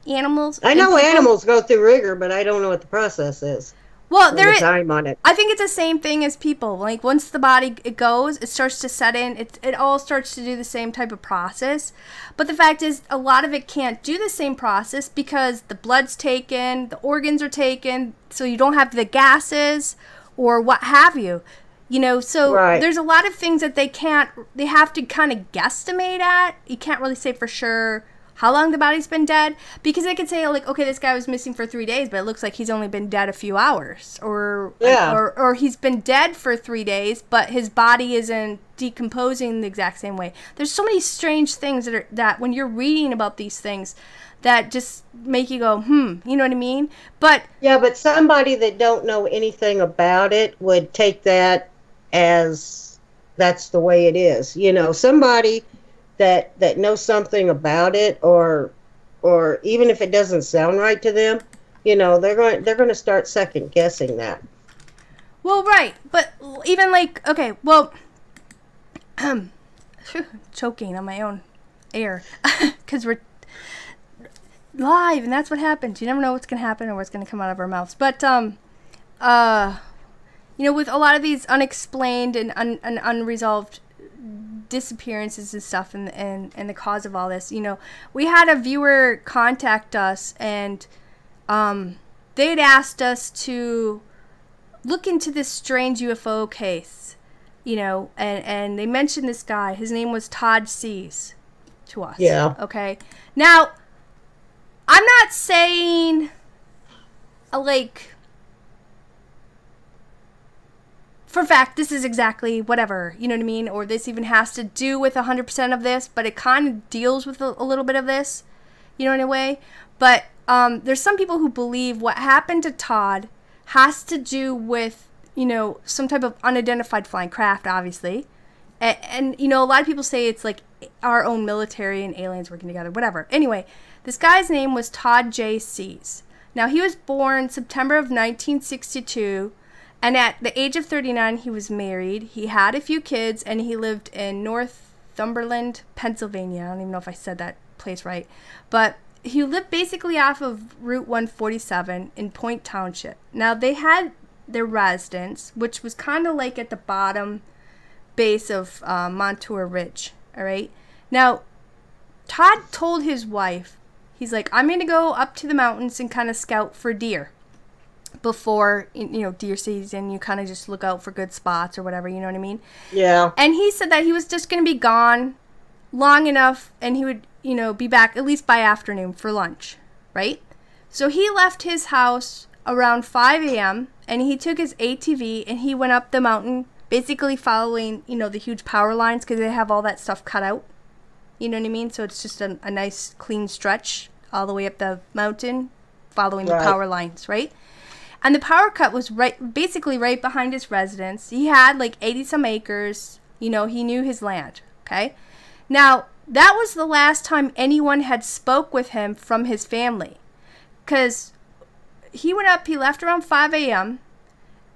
animals. I know animals go through rigor, but I don't know what the process is. Well, there is time on it. I think it's the same thing as people. Like once the body it starts to set in. It all starts to do the same type of process. But the fact is, a lot of it can't do the same process because the blood's taken, the organs are taken, so you don't have the gases or what have you. You know, so there's a lot of things that they have to kind of guesstimate at. You can't really say for sure how long the body's been dead, because they could say, like, okay, this guy was missing for 3 days, but it looks like he's only been dead a few hours, or he's been dead for 3 days, but his body isn't decomposing the exact same way. There's so many strange things that when you're reading about these things that just make you go, you know what I mean? But somebody that don't know anything about it would take that as that's the way it is. You know, somebody that knows something about it, or even if it doesn't sound right to them, you know, they're going to start second guessing that. Well, right, but even like, okay, well, choking on my own air because we're live, and that's what happens. You never know what's going to happen or what's going to come out of our mouths. But you know, with a lot of these unexplained and unresolved disappearances and stuff, and the cause of all this, you know, we had a viewer contact us, and they'd asked us to look into this strange UFO case, you know, and they mentioned this guy. His name was Todd Sees to us. Yeah. Okay. Now, I'm not saying, like, for fact, this is exactly whatever, you know what I mean? Or this even has to do with 100% of this, but it kind of deals with a little bit of this, you know, in a way. But there's some people who believe what happened to Todd has to do with, you know, some type of unidentified flying craft, obviously. And you know, a lot of people say it's like our own military and aliens working together, whatever. Anyway, this guy's name was Todd Sees. Now, he was born September of 1962. And at the age of 39, he was married. He had a few kids, and he lived in Northumberland, Pennsylvania. I don't even know if I said that place right. But he lived basically off of Route 147 in Point Township. Now, they had their residence, which was kind of like at the bottom base of Montour Ridge, all right? Now, Todd told his wife, he's like, I'm going to go up to the mountains and kind of scout for deer. Before, you know, deer season, you kind of just look out for good spots or whatever, you know what I mean? Yeah. And he said that he was just going to be gone long enough, and he would, you know, be back at least by afternoon for lunch, right? So he left his house around 5 a.m., and he took his ATV, and he went up the mountain, basically following, you know, the huge power lines, because they have all that stuff cut out, you know what I mean? So it's just a nice, clean stretch all the way up the mountain, following the power lines, right? And the power cut was basically right behind his residence. He had like 80-some acres. You know, he knew his land, okay? Now, that was the last time anyone had spoke with him from his family. Because he went up, he left around 5 a.m.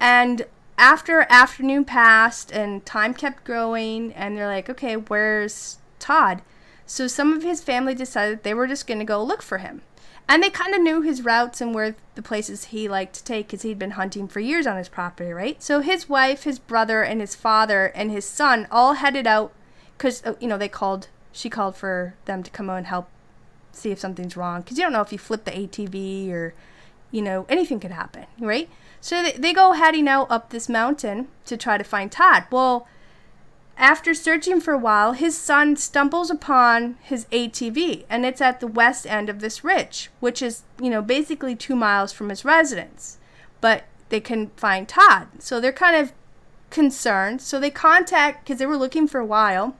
And after afternoon passed and time kept growing, and they're like, okay, where's Todd? So some of his family decided they were just going to go look for him. And they kind of knew his routes and where the places he liked to take, because he'd been hunting for years on his property, right? So his wife, his brother, and his father and his son all headed out because, you know, she called for them to come out and help see if something's wrong. Because you don't know if you flip the ATV or, you know, anything could happen, right? So they go heading out up this mountain to try to find Todd. Well, after searching for a while, his son stumbles upon his ATV, and it's at the west end of this ridge, which is, you know, basically 2 miles from his residence. But they can find Todd, so they're kind of concerned. So they contact, because they were looking for a while,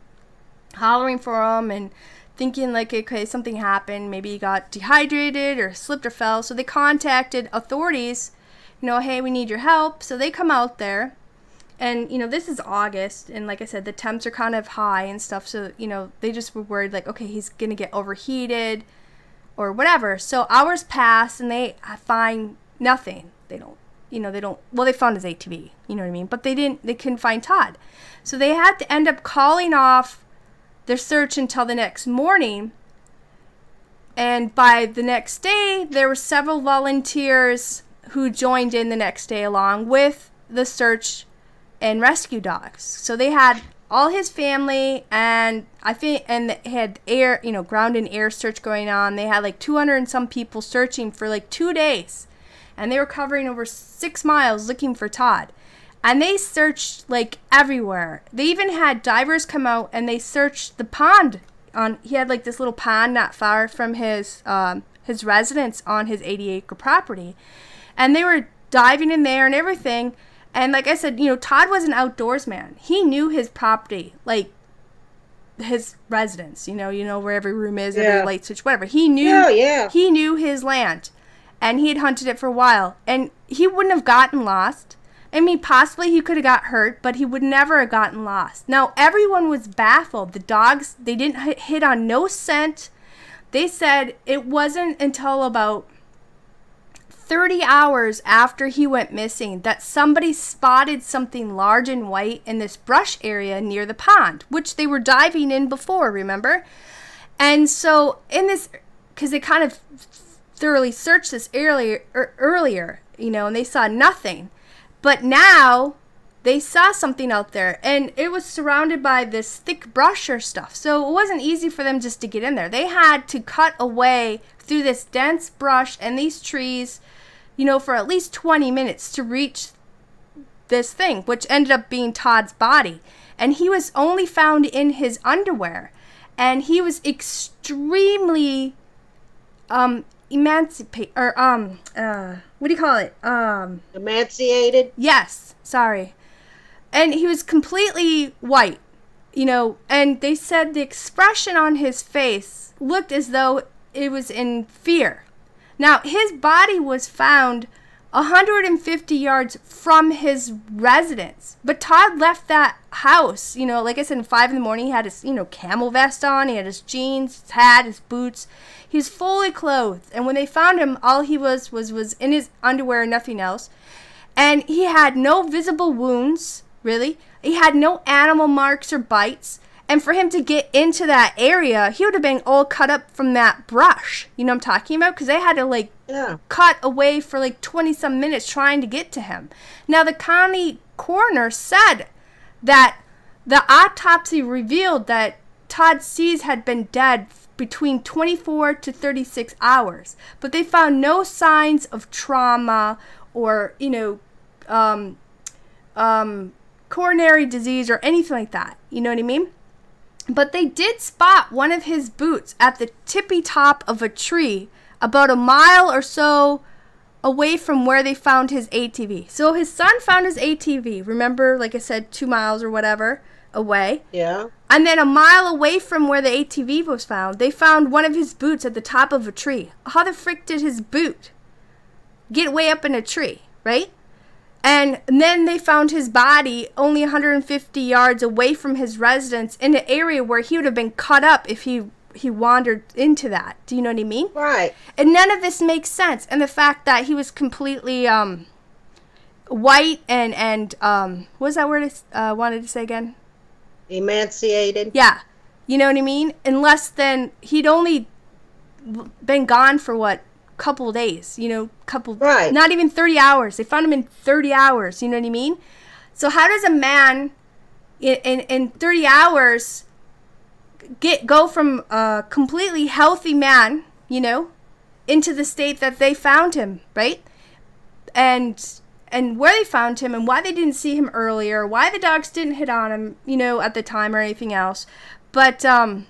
hollering for him and thinking like, okay, something happened. Maybe he got dehydrated or slipped or fell. So they contacted authorities, you know, hey, we need your help. So they come out there. And, you know, this is August, and like I said, the temps are kind of high and stuff, so, you know, they just were worried, like, okay, he's going to get overheated or whatever. So hours pass, and they find nothing. They found his ATV, you know what I mean? But they couldn't find Todd. So they had to end up calling off their search until the next morning, and by the next day, there were several volunteers who joined in the next day along with the search and rescue dogs. So they had all his family, and they had air, you know, ground and air search going on. They had like 200 and some people searching for like 2 days, and they were covering over 6 miles looking for Todd. And they searched like everywhere. They even had divers come out and they searched the pond. He had like this little pond not far from his residence on his 80-acre property, and they were diving in there and everything. And like I said, you know, Todd was an outdoors man. He knew his property, like his residence, you know where every room is, every light switch, whatever. He knew his land, and he had hunted it for a while, and he wouldn't have gotten lost. I mean, possibly he could have got hurt, but he would never have gotten lost. Now, everyone was baffled. The dogs, they didn't hit on no scent. They said it wasn't until about 30 hours after he went missing that somebody spotted something large and white in this brush area near the pond, which they were diving in before, remember? And so in this, because they kind of thoroughly searched this earlier, you know, and they saw nothing. But now they saw something out there, and it was surrounded by this thick brush or stuff. So it wasn't easy for them just to get in there. They had to cut away through this dense brush and these trees, you know, for at least 20 minutes to reach this thing, which ended up being Todd's body. And he was only found in his underwear. And he was extremely emancipate, or, what do you call it? Emaciated? Yes, sorry. And he was completely white, and they said the expression on his face looked as though it was in fear. Now, his body was found 150 yards from his residence. But Todd left that house, like I said, at 5 in the morning. He had his, camel vest on. He had his jeans, his hat, his boots. He was fully clothed. And when they found him, all he was in his underwear and nothing else. And he had no visible wounds, really. He had no animal marks or bites. And for him to get into that area, he would have been all cut up from that brush. You know what I'm talking about? Because they had to, cut away for 20-some minutes trying to get to him. Now, the county coroner said that the autopsy revealed that Todd Sees had been dead between 24 to 36 hours. But they found no signs of trauma or, coronary disease or anything like that. You know what I mean? But they did spot one of his boots at the tippy top of a tree about a mile or so away from where they found his ATV. So his son found his ATV, remember, like I said, 2 miles or whatever away. Yeah. And then a mile away from where the ATV was found, they found one of his boots at the top of a tree. How the frick did his boot get way up in a tree, right? And then they found his body only 150 yards away from his residence in an area where he would have been cut up if he wandered into that. Do you know what I mean? Right. And none of this makes sense. And the fact that he was completely white and what was that word I wanted to say again? Emaciated. Yeah. You know what I mean? In less than, he'd only been gone for what? Couple days, right. Not even 30 hours. They found him in 30 hours, you know what I mean? So how does a man in 30 hours go from a completely healthy man, into the state that they found him, right? And where they found him and why they didn't see him earlier, why the dogs didn't hit on him, at the time or anything else. But the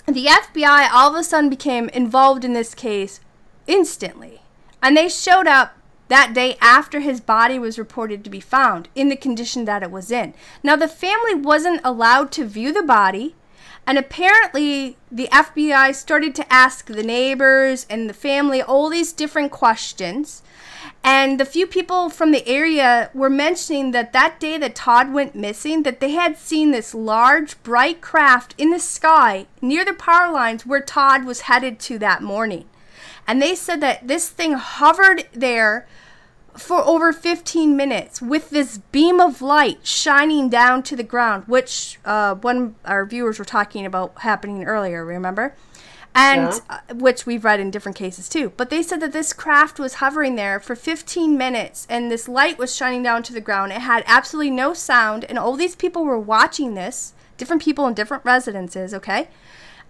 FBI all of a sudden became involved in this case instantly. And they showed up that day after his body was reported to be found in the condition that it was in. Now, the family wasn't allowed to view the body, and apparently the FBI started to ask the neighbors and the family all these different questions. And the few people from the area were mentioning that day that Todd went missing, that they had seen this large, bright craft in the sky near the power lines where Todd was headed to that morning. And they said that this thing hovered there for over 15 minutes with this beam of light shining down to the ground, which one of our viewers were talking about happening earlier, remember? And which we've read in different cases too. But they said that this craft was hovering there for 15 minutes and this light was shining down to the ground. It had absolutely no sound, and all these people were watching this, different people in different residences, okay?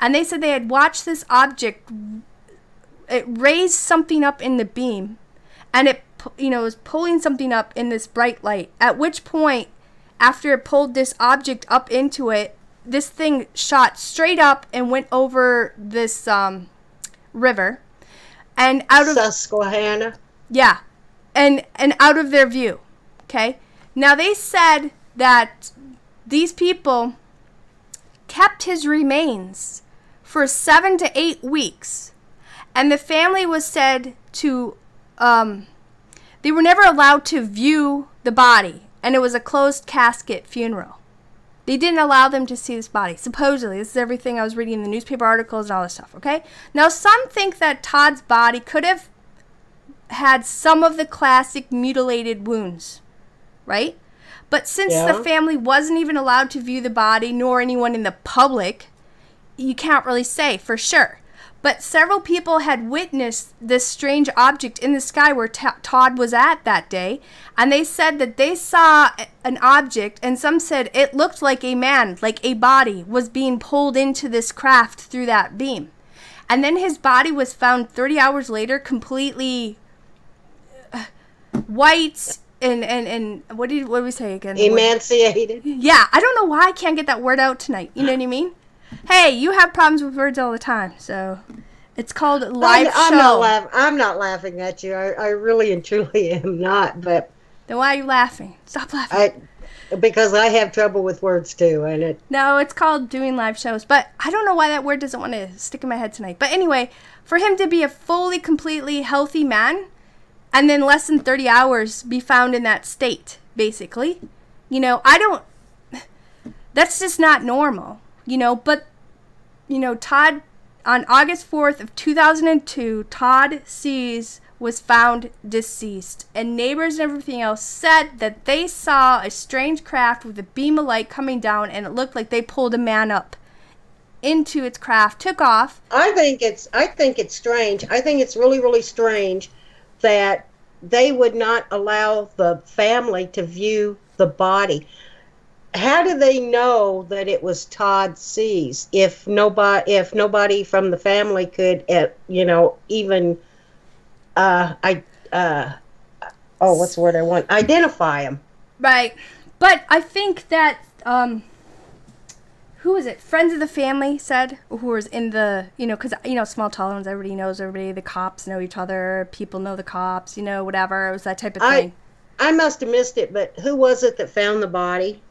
And they said they had watched this object. It raised something up in the beam, and it, was pulling something up in this bright light. At which point, after it pulled this object up into it, this thing shot straight up and went over this river, and out of Susquehanna. Yeah, and out of their view. Okay, now they said that these people kept his remains for 7 to 8 weeks. And the family was said to, they were never allowed to view the body. And it was a closed casket funeral. They didn't allow them to see this body. Supposedly, this is everything I was reading in the newspaper articles and all this stuff, okay? Now, some think that Todd's body could have had some of the classic mutilated wounds, right? But since the family wasn't even allowed to view the body, nor anyone in the public, you can't really say for sure. But several people had witnessed this strange object in the sky where Todd was at that day, and they said that they saw an object, and some said it looked like a man, like a body, was being pulled into this craft through that beam. And then his body was found 30 hours later, completely white and what did we say again? Emaciated. Yeah, I don't know why I can't get that word out tonight. You know what I mean? Hey, you have problems with words all the time, so It's called Live Show. I'm not laughing at you. I really and truly am not. But then why are you laughing? Stop laughing. Because I have trouble with words too, and it. No, it's called doing live shows. But I don't know why that word doesn't want to stick in my head tonight. But anyway, for him to be a fully, completely healthy man, and then less than 30 hours be found in that state, basically, you know, that's just not normal, you know. But, you know, Todd. On August 4th of 2002, Todd Sees was found deceased, and neighbors and everything else said that they saw a strange craft with a beam of light coming down, and it looked like they pulled a man up into its craft, took off. I think it's strange. I think it's really, really strange that they would not allow the family to view the body. How do they know that it was Todd Sees if nobody from the family could, you know, even what's the word I want? Identify him. Right, but I think that who was it? Friends of the family said, who was in the, you know, because you know, small towns, everybody knows everybody. The cops know each other. People know the cops. You know, whatever. It was that type of thing. I must have missed it, but who was it that found the body?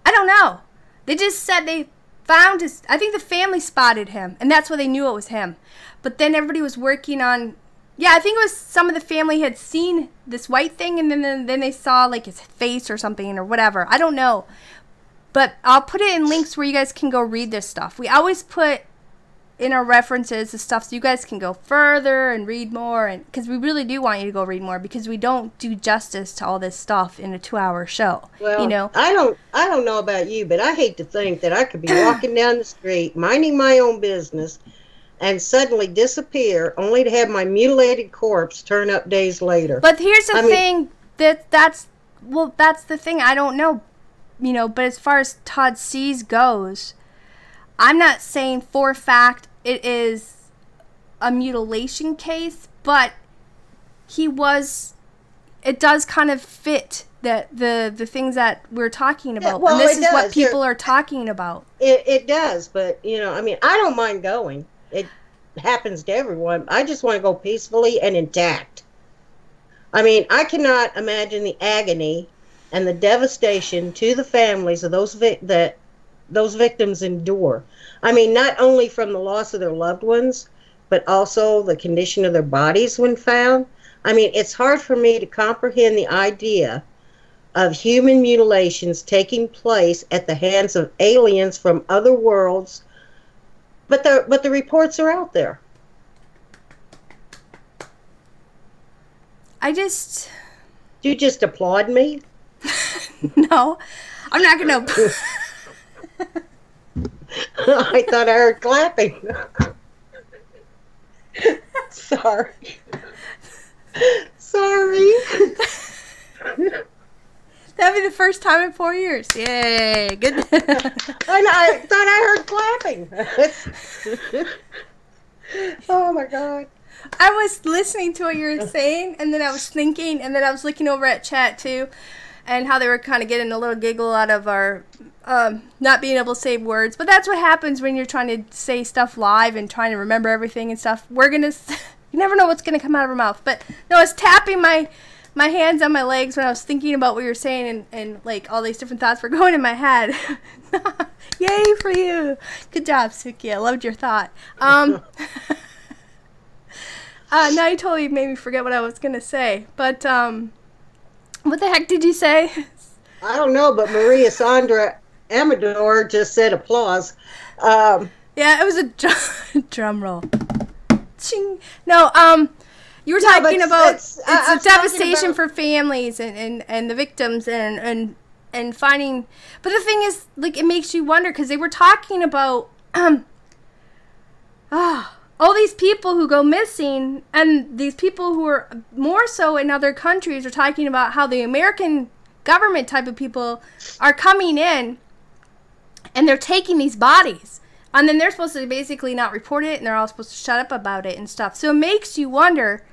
I don't know. They just said they found his... I think the family spotted him, and that's why they knew it was him. But then everybody was working on... Yeah, I think it was some of the family had seen this white thing, and then they saw, like, his face or something or whatever. I don't know. But I'll put it in links where you guys can go read this stuff. We always put in our references the stuff so you guys can go further and read more, and because we really do want you to go read more, because we don't do justice to all this stuff in a 2-hour show. Well, you know, I don't know about you, but I hate to think that I could be walking down the street minding my own business and suddenly disappear only to have my mutilated corpse turn up days later. But here's the thing, that's the thing. I don't know, you know, but as far as Todd Sees goes, I'm not saying for a fact it is a mutilation case, but it does kind of fit the things that we're talking about. Yeah, well, and this is what people are talking about. It does, but, you know, I mean, I don't mind going. It happens to everyone. I just want to go peacefully and intact. I mean, I cannot imagine the agony and the devastation to the families of those victims endure. I mean, not only from the loss of their loved ones, but also the condition of their bodies when found. I mean, it's hard for me to comprehend the idea of human mutilations taking place at the hands of aliens from other worlds, but the reports are out there. You just applaud me? No, I'm not going to... I thought I heard clapping. Sorry. That'd be the first time in 4 years. Yay, good. I thought I heard clapping. Oh my God. I was listening to what you were saying, and then I was thinking, and then I was looking over at chat too, and how they were kind of getting a little giggle out of our not being able to say words. But that's what happens when you're trying to say stuff live and trying to remember everything and stuff. You never know what's going to come out of our mouth. But no, I was tapping my hands on my legs when I was thinking about what you were saying, and like all these different thoughts were going in my head. Yay for you. Good job, Suki. I loved your thought. Now you totally made me forget what I was going to say. But what the heck did you say? I don't know, but Maria Sandra Amador just said applause. Yeah, it was a drum roll. Ching. No, you were talking about it's a devastation for families and the victims and finding. But the thing is, like, it makes you wonder, because they were talking about all these people who go missing, and these people who are more so in other countries are talking about how the American government type of people are coming in and they're taking these bodies, and then they're supposed to basically not report it, and they're all supposed to shut up about it and stuff. So it makes you wonder,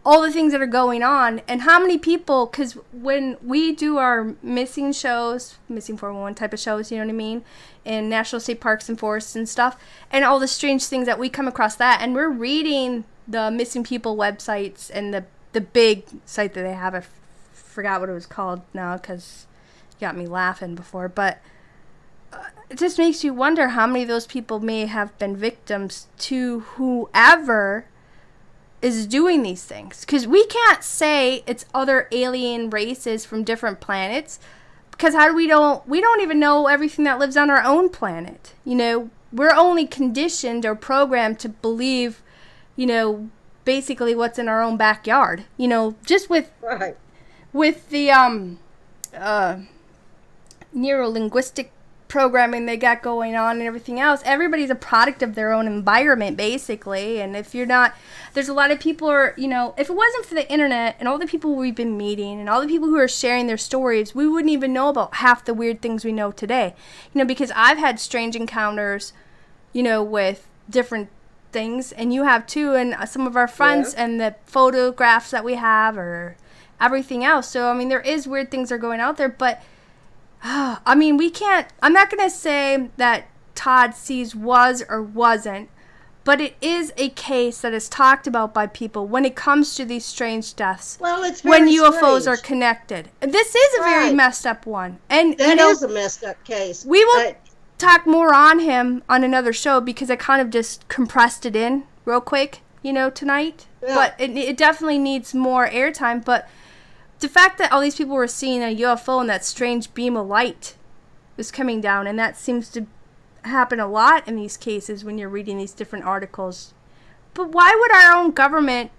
all the things that are going on, and how many people, because when we do our missing shows, missing 411 type of shows, you know what I mean, in national state parks and forests and stuff, and all the strange things that we come across that, and we're reading the missing people websites and the big site that they have. I forgot what it was called now because you got me laughing before, but it just makes you wonder how many of those people may have been victims to whoever is doing these things. Because we can't say it's other alien races from different planets, because we don't even know everything that lives on our own planet. You know, we're only conditioned or programmed to believe, you know, basically what's in our own backyard. You know, just with the neuro-linguistic programming they got going on and everything else. Everybody's a product of their own environment, basically. And if you're not, there's a lot of people are, you know, if it wasn't for the internet and all the people we've been meeting and all the people who are sharing their stories, we wouldn't even know about half the weird things we know today. You know, because I've had strange encounters, you know, with different things, and you have too, and some of our friends, and the photographs that we have or everything else. So I mean, there is weird things that are going out there, but I mean, we can't, I'm not going to say that Todd Sees was or wasn't, but it is a case that is talked about by people when it comes to these strange deaths. Well, it's when very UFOs strange. are connected. This is a very messed up one. And that you know, is a messed up case. We will talk more on him on another show because I kind of just compressed it in real quick, you know, tonight. Yeah. But it definitely needs more airtime. But the fact that all these people were seeing a UFO and that strange beam of light was coming down, and that seems to happen a lot in these cases when you're reading these different articles. But why would our own government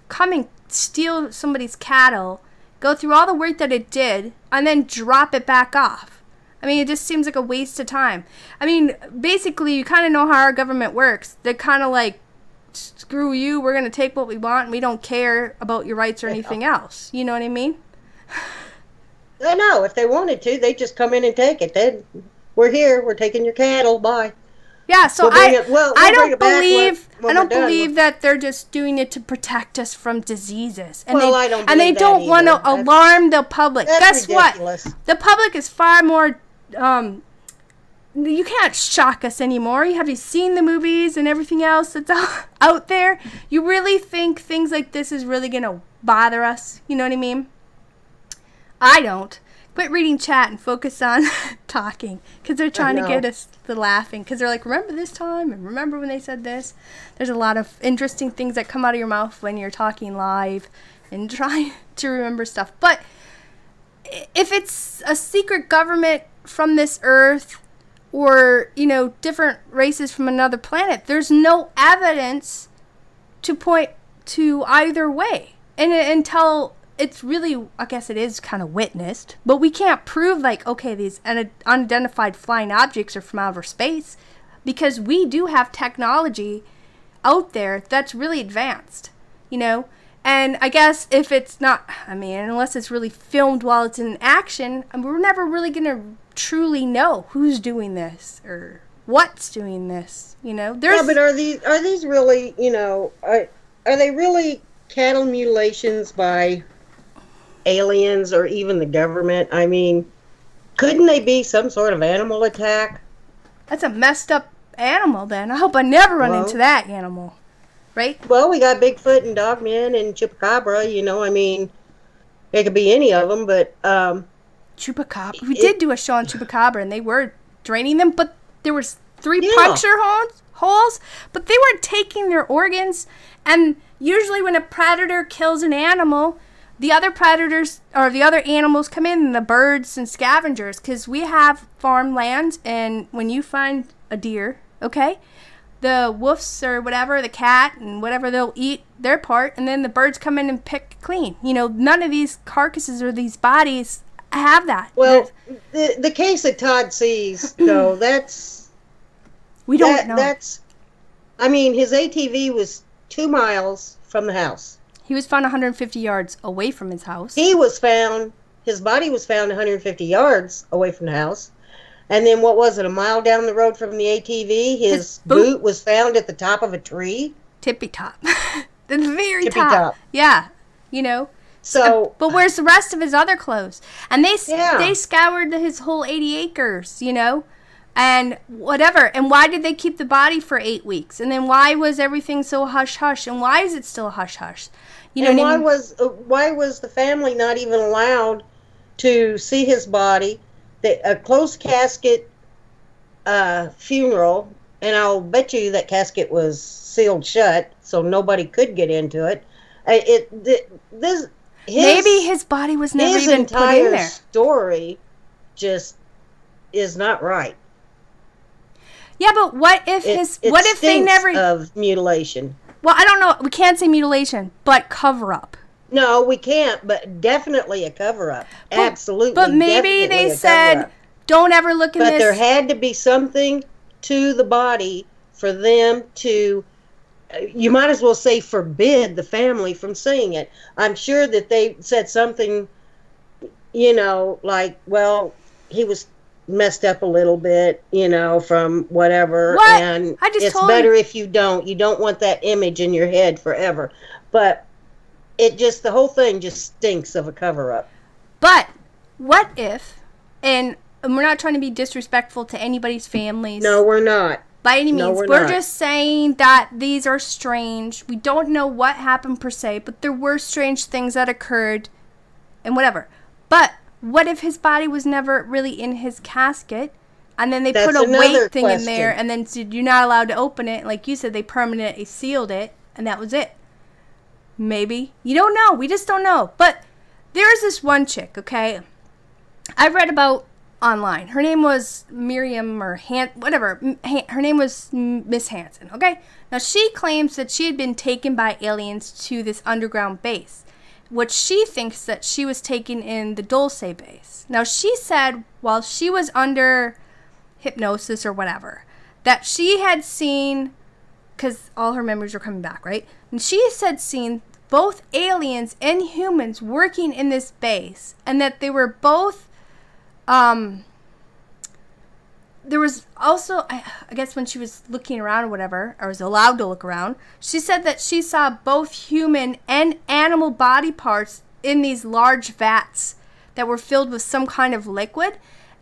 come and steal somebody's cattle, go through all the work that it did, and then drop it back off? I mean, it just seems like a waste of time. I mean, basically, you kind of know how our government works. They're kind of like, screw you, we're going to take what we want, and we don't care about your rights or anything else. You know what I mean? I know. If they wanted to, they'd just come in and take it. Then we're here. We're taking your cattle. Bye. Yeah, so I don't believe done. that they're just doing it to protect us from diseases. And well, they don't want to alarm the public. Guess ridiculous. What? The public is far more... you can't shock us anymore. Have you seen the movies and everything else that's out there? You really think things like this is really going to bother us? You know what I mean? I don't. Quit reading chat and focus on talking, because they're trying to get us to laughing, because they're like, remember this time and remember when they said this. There's a lot of interesting things that come out of your mouth when you're talking live and trying to remember stuff. But if it's a secret government from this earth, or, you know, different races from another planet, there's no evidence to point to either way. And until it's really, I guess it is kind of witnessed, but we can't prove, like, okay, these unidentified flying objects are from outer space, because we do have technology out there that's really advanced, you know? And I guess if it's not, I mean, unless it's really filmed while it's in action, we're never really going to truly know who's doing this or what's doing this, you know? Yeah, but are these really, you know, are they really cattle mutilations by aliens or even the government? I mean, couldn't they be some sort of animal attack? That's a messed up animal, then. I hope I never run into that animal. Right? Well, we got Bigfoot and Dogman and Chupacabra, you know, I mean, it could be any of them, but... Chupacabra. We did do a show on Chupacabra, and they were draining them, but there was 3 puncture holes, but they weren't taking their organs, and usually when a predator kills an animal, the other predators, or the other animals come in, the birds and scavengers, because we have farmland, and when you find a deer, okay, the wolves or whatever, the cat and whatever, they'll eat their part, and then the birds come in and pick clean. You know, none of these carcasses or these bodies have that. Well, the case that Todd Sees, though, that's... We don't know. That's... I mean, his ATV was 2 miles from the house. He was found 150 yards away from his house. His body was found 150 yards away from the house. And then, what was it, a mile down the road from the ATV, his boot was found at the top of a tree? Tippy top. The very Tippy top. Yeah. you know. So, but where's the rest of his other clothes? And they Yeah. scoured his whole 80 acres, you know, and whatever. And why did they keep the body for 8 weeks? And then why was everything so hush hush? And why is it still hush hush? You know, and what I mean? why was the family not even allowed to see his body? A closed casket funeral, and I'll bet you that casket was sealed shut, so nobody could get into it. Maybe his body was never even put in there. His entire story just is not right. Yeah, but what if what if they never of mutilation? Well, I don't know. We can't say mutilation, but cover up. No, we can't. But definitely a cover up. Absolutely. But maybe they said, "Don't ever look in this." But there had to be something to the body for them to. You might as well say forbid the family from seeing it. I'm sure that they said something, you know, like, well, he was messed up a little bit, you know, from whatever. What? And it's better if you don't. You don't want that image in your head forever. But the whole thing just stinks of a cover-up. But what if, and we're not trying to be disrespectful to anybody's families. No, we're not. By any means. We're just saying that these are strange. We don't know what happened per se, but there were strange things that occurred and whatever. But what if his body was never really in his casket, and then they put a weight thing in there, and then said you're not allowed to open it? Like you said, they permanently sealed it, and that was it. Maybe. You don't know. We just don't know. But there's this one chick, okay? I read about online. Her name was Miriam or whatever. Her name was Miss Hansen, okay? Now, she claims that she had been taken by aliens to this underground base, which she thinks that she was taken in the Dulce base. Now, she said while she was under hypnosis or whatever, that she had seen, because all her memories are coming back, right? And she said seen both aliens and humans working in this base, and that they were both there was also, I guess when she was looking around or whatever, or was allowed to look around, she said that she saw both human and animal body parts in these large vats that were filled with some kind of liquid,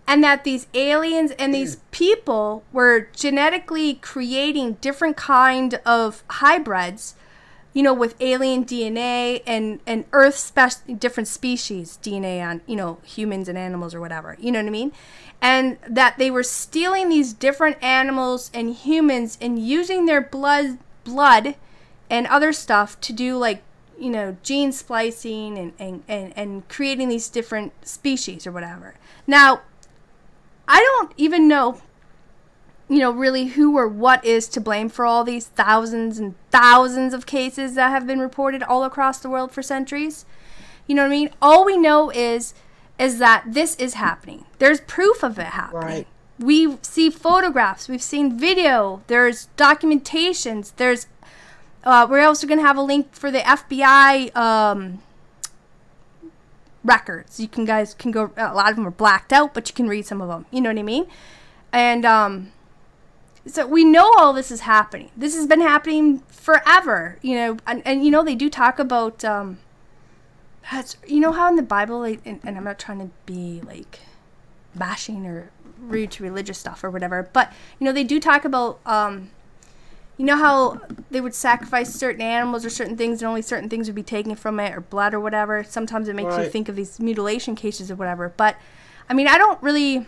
and that these aliens and these people were genetically creating different kind of hybrids, you know, with alien DNA and Earth different species DNA on, you know, humans and animals or whatever, you know what I mean? And that they were stealing these different animals and humans and using their blood and other stuff to do, like, you know, gene splicing and creating these different species or whatever. Now, I don't even know, you know, really who or what is to blame for all these thousands and thousands of cases that have been reported all across the world for centuries. You know what I mean? All we know is that this is happening. There's proof of it happening. Right. We see photographs. We've seen video. There's documentations. There's we're also going to have a link for the FBI records. You guys can go. A lot of them are blacked out, but you can read some of them. You know what I mean? And so we know all this is happening. This has been happening forever. You know, and you know they do talk about. You know how in the Bible, and I'm not trying to be like bashing or rude to religious stuff or whatever, but you know they do talk about. You know how they would sacrifice certain animals or certain things, and only certain things would be taken from it, or blood or whatever. Sometimes it makes you think of these mutilation cases or whatever. But I mean, I don't really.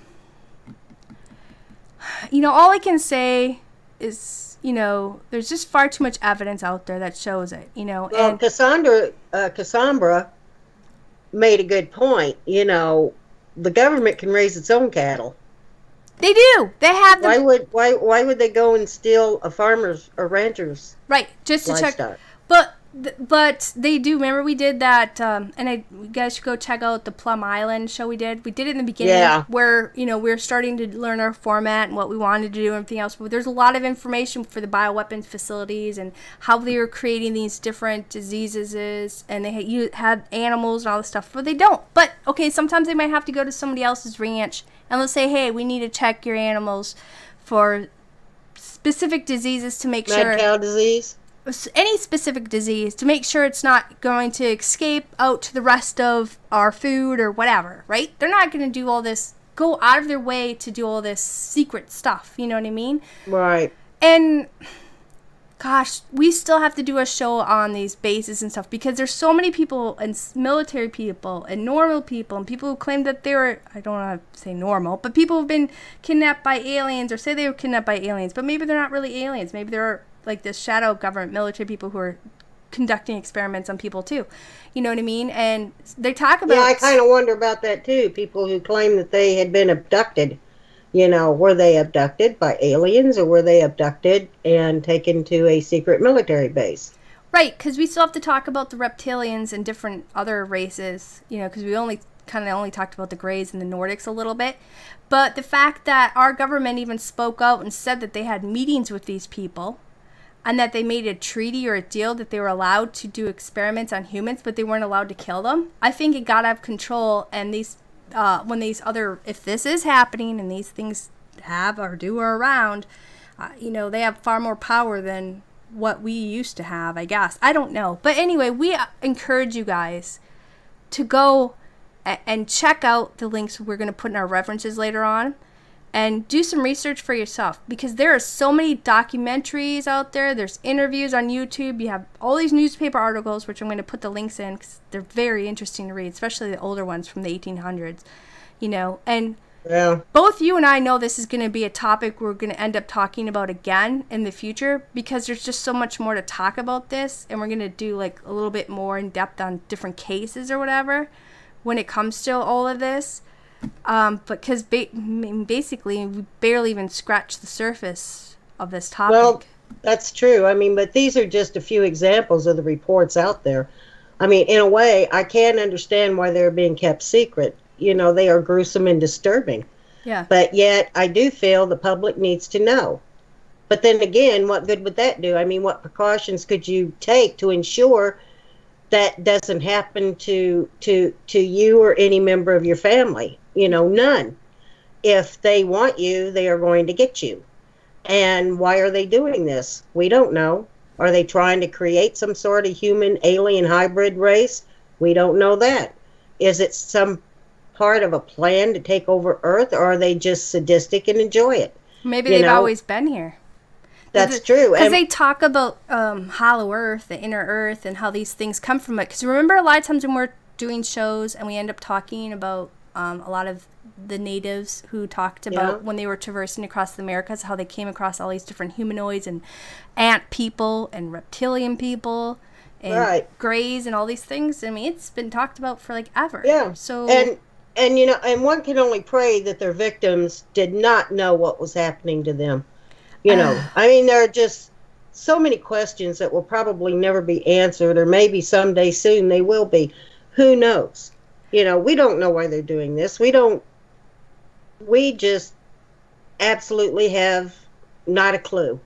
You know, all I can say is, you know, there's just far too much evidence out there that shows it. You know, well, and Cassandra made a good point. You know, the government can raise its own cattle. They do. They have. Why would they go and steal a farmer's or rancher's? Right, just to livestock? Check. But they do. Remember we did that, and you guys should go check out the Plum Island show we did. We did it in the beginning, where, you know, we're starting to learn our format and what we wanted to do and everything else. But there's a lot of information for the bioweapons facilities and how they were creating these different diseases, and you had animals and all this stuff. But they don't. But okay, sometimes they might have to go to somebody else's ranch and let's say, hey, we need to check your animals for specific diseases to make sure. Mad cow disease. any specific disease to make sure it's not going to escape out to the rest of our food or whatever, right? They're not going to do all this, go out of their way to do all this secret stuff, you know what I mean? Right. And gosh, we still have to do a show on these bases and stuff because there's so many people and military people and normal people and people who claim that they were, I don't want to say normal, but people who've been kidnapped by aliens or say they were kidnapped by aliens, but maybe they're not really aliens. Maybe they're like this shadow government military people who are conducting experiments on people too. You know what I mean? And they talk about... Yeah, I kind of wonder about that too. People who claim that they had been abducted. You know, were they abducted by aliens or were they abducted and taken to a secret military base? Right, because we still have to talk about the reptilians and different other races, you know, because we only talked about the Greys and the Nordics a little bit. But the fact that our government even spoke out and said that they had meetings with these people and that they made a treaty or a deal that they were allowed to do experiments on humans, but they weren't allowed to kill them, I think it got out of control. And these when these other, if this is happening and these things have or do or around, you know, they have far more power than what we used to have, I guess. I don't know. But anyway, we encourage you guys to go and check out the links we're going to put in our references later on and do some research for yourself because there are so many documentaries out there. There's interviews on YouTube. You have all these newspaper articles, which I'm going to put the links in because they're very interesting to read, especially the older ones from the 1800s, you know. And yeah, both you and I know this is going to be a topic we're going to end up talking about again in the future because there's just so much more to talk about this, and we're going to do like a little bit more in depth on different cases or whatever when it comes to all of this. But because basically we barely even scratched the surface of this topic. Well, that's true. I mean, but these are just a few examples of the reports out there. I mean, in a way, I can understand why they're being kept secret. You know, they are gruesome and disturbing. Yeah. But yet, I do feel the public needs to know. But then again, what good would that do? I mean, what precautions could you take to ensure that doesn't happen to you or any member of your family? You know, none. If they want you, they are going to get you. And why are they doing this? We don't know. Are they trying to create some sort of human alien hybrid race? We don't know that. Is it some part of a plan to take over Earth, or are they just sadistic and enjoy it? Maybe they've always been here. That's true. Because they talk about Hollow Earth, the inner Earth, and how these things come from it. Because remember a lot of times when we're doing shows and we end up talking about a lot of the natives who talked about when they were traversing across the Americas, how they came across all these different humanoids and ant people and reptilian people and Greys and all these things. I mean, it's been talked about for like ever. Yeah. So and you know, and one can only pray that their victims did not know what was happening to them. You know, I mean, there are just so many questions that will probably never be answered, or maybe someday soon they will be. Who knows? You know, we don't know why they're doing this. We just absolutely have not a clue.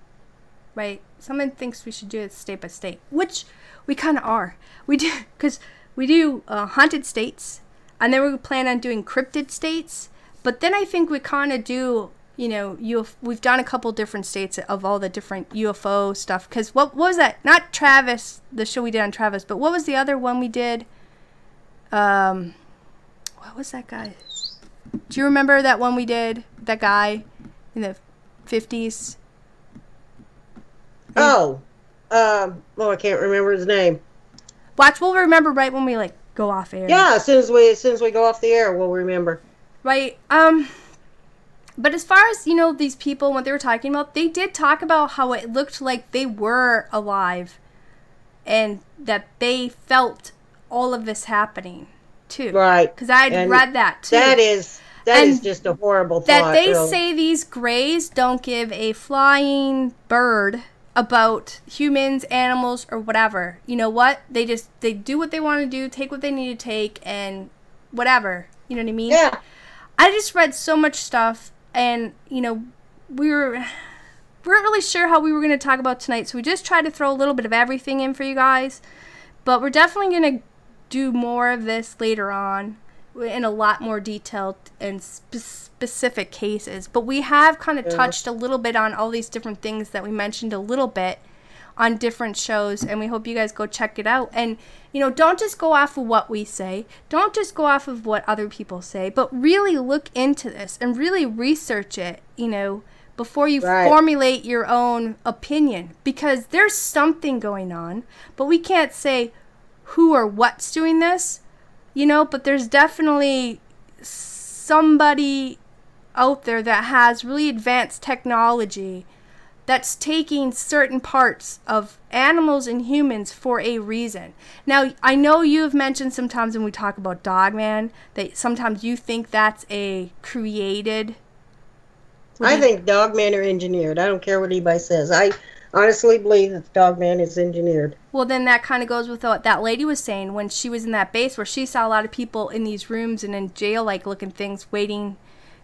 Right. Someone thinks we should do it state by state, which we kind of are. We do, because we do haunted states, and then we plan on doing cryptid states. But then I think we kind of do, you know, we've done a couple different states of all the different UFO stuff. Because what was that? Not Travis, the show we did on Travis, but what was the other one we did? What was that guy? Do you remember that one we did? That guy in the 50s? I can't remember his name. Watch, we'll remember right when we like go off air. Yeah, as soon as we go off the air, we'll remember. Right. But as far as, you know, these people, what they were talking about, they did talk about how it looked like they were alive and that they felt all of this happening too. Right. Because I had read that too. That is just a horrible thought. That they really. say these Greys don't give a flying bird about humans, animals, or whatever. You know what? They do what they want to do, take what they need to take, and whatever. You know what I mean? Yeah. I just read so much stuff, and, you know, we weren't really sure how we were going to talk about tonight, so we just tried to throw a little bit of everything in for you guys. But we're definitely going to do more of this later on in a lot more detailed and specific cases. But we have kind of touched a little bit on all these different things that we mentioned a little bit on different shows, and we hope you guys go check it out. And, you know, don't just go off of what we say. Don't just go off of what other people say, but really look into this and really research it, you know, before you formulate your own opinion, because there's something going on, but we can't say who or what's doing this, you know, but there's definitely somebody out there that has really advanced technology that's taking certain parts of animals and humans for a reason. Now, I know you have mentioned sometimes when we talk about Dogman that sometimes you think that's a created. I think Dogmen are engineered. I don't care what anybody says. I honestly believe that the Dogman is engineered. Well, then that kind of goes with what that lady was saying when she was in that base where she saw a lot of people in these rooms and in jail, like looking things, waiting.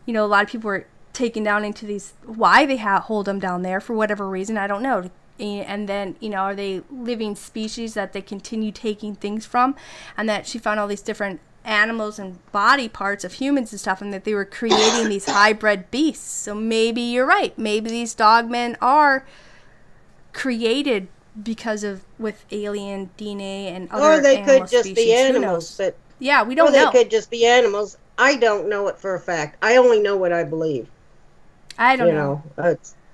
You know, a lot of people were taken down into these, why they hold them down there for whatever reason, I don't know. And then, you know, are they living species that they continue taking things from? And that she found all these different animals and body parts of humans and stuff, and that they were creating these hybrid beasts. So maybe you're right. Maybe these dogmen are created because of with alien DNA and other. Or they animal could just species. be animals. But yeah, we don't know. Or they could just be animals. I don't know it for a fact. I only know what I believe. I don't know.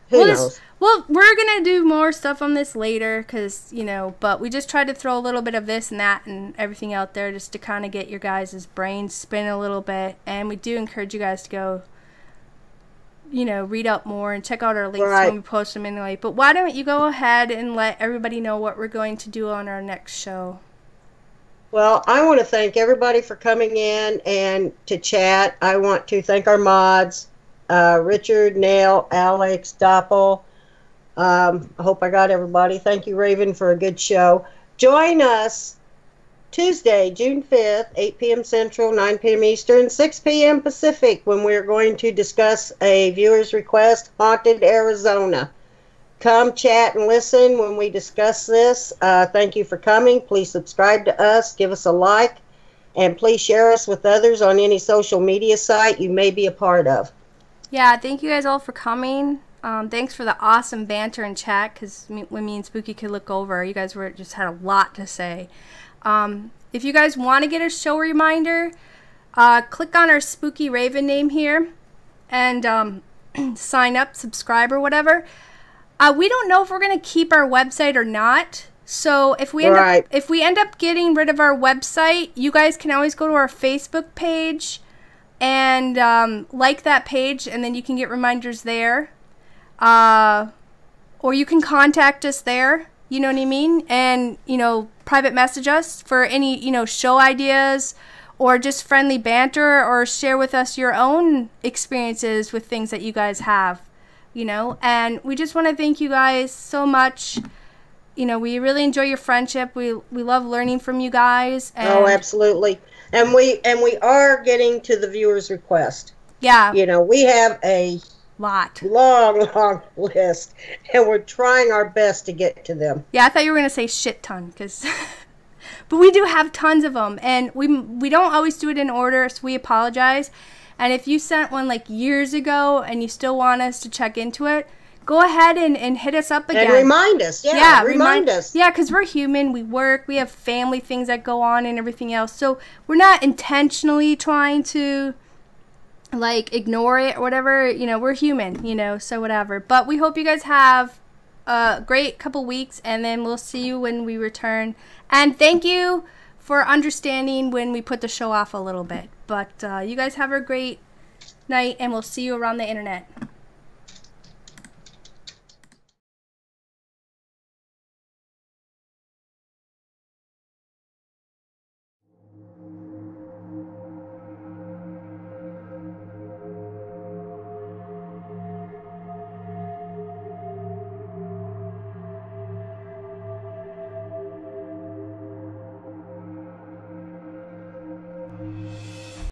Who knows? Well, we're going to do more stuff on this later because, you know, but we just tried to throw a little bit of this and that and everything out there just to kind of get your guys' brains spin a little bit. And we do encourage you guys to go, you know, read up more and check out our links when we post them anyway. But why don't you go ahead and let everybody know what we're going to do on our next show? Well, I want to thank everybody for coming in and to chat. I want to thank our mods, Richard, Nail, Alex, Doppel. I hope I got everybody. Thank you, Raven, for a good show. Join us Tuesday, June 5th, 8 p.m. Central, 9 p.m. Eastern, 6 p.m. Pacific, when we're going to discuss a viewer's request, Haunted Arizona. Come chat and listen when we discuss this. Thank you for coming. Please subscribe to us, give us a like, and please share us with others on any social media site you may be a part of. Yeah, thank you guys all for coming. Thanks for the awesome banter and chat, because when me and Spooky could look over, you guys just had a lot to say. If you guys want to get a show reminder, click on our Spooky Raven name here and sign up, subscribe, or whatever. We don't know if we're going to keep our website or not. So if we end up getting rid of our website, you guys can always go to our Facebook page and like that page, and then you can get reminders there. Or you can contact us there, you know what I mean? And, you know, private message us for any, you know, show ideas or just friendly banter, or share with us your own experiences with things that you guys have, you know? And we just want to thank you guys so much. You know, we really enjoy your friendship. We love learning from you guys. And oh, absolutely. And we are getting to the viewer's request. Yeah. You know, we have a long list, and we're trying our best to get to them. Yeah, I thought you were going to say shit ton, because but we do have tons of them, and we don't always do it in order, so we apologize. And if you sent one like years ago and you still want us to check into it, go ahead and hit us up again. And remind us. Yeah, remind us. Yeah, because we're human. We work. We have family things that go on and everything else. So we're not intentionally trying to, like, ignore it or whatever. You know, we're human, you know, so whatever. But we hope you guys have a great couple weeks, and then we'll see you when we return. And thank you for understanding when we put the show off a little bit. But you guys have a great night, and we'll see you around the internet.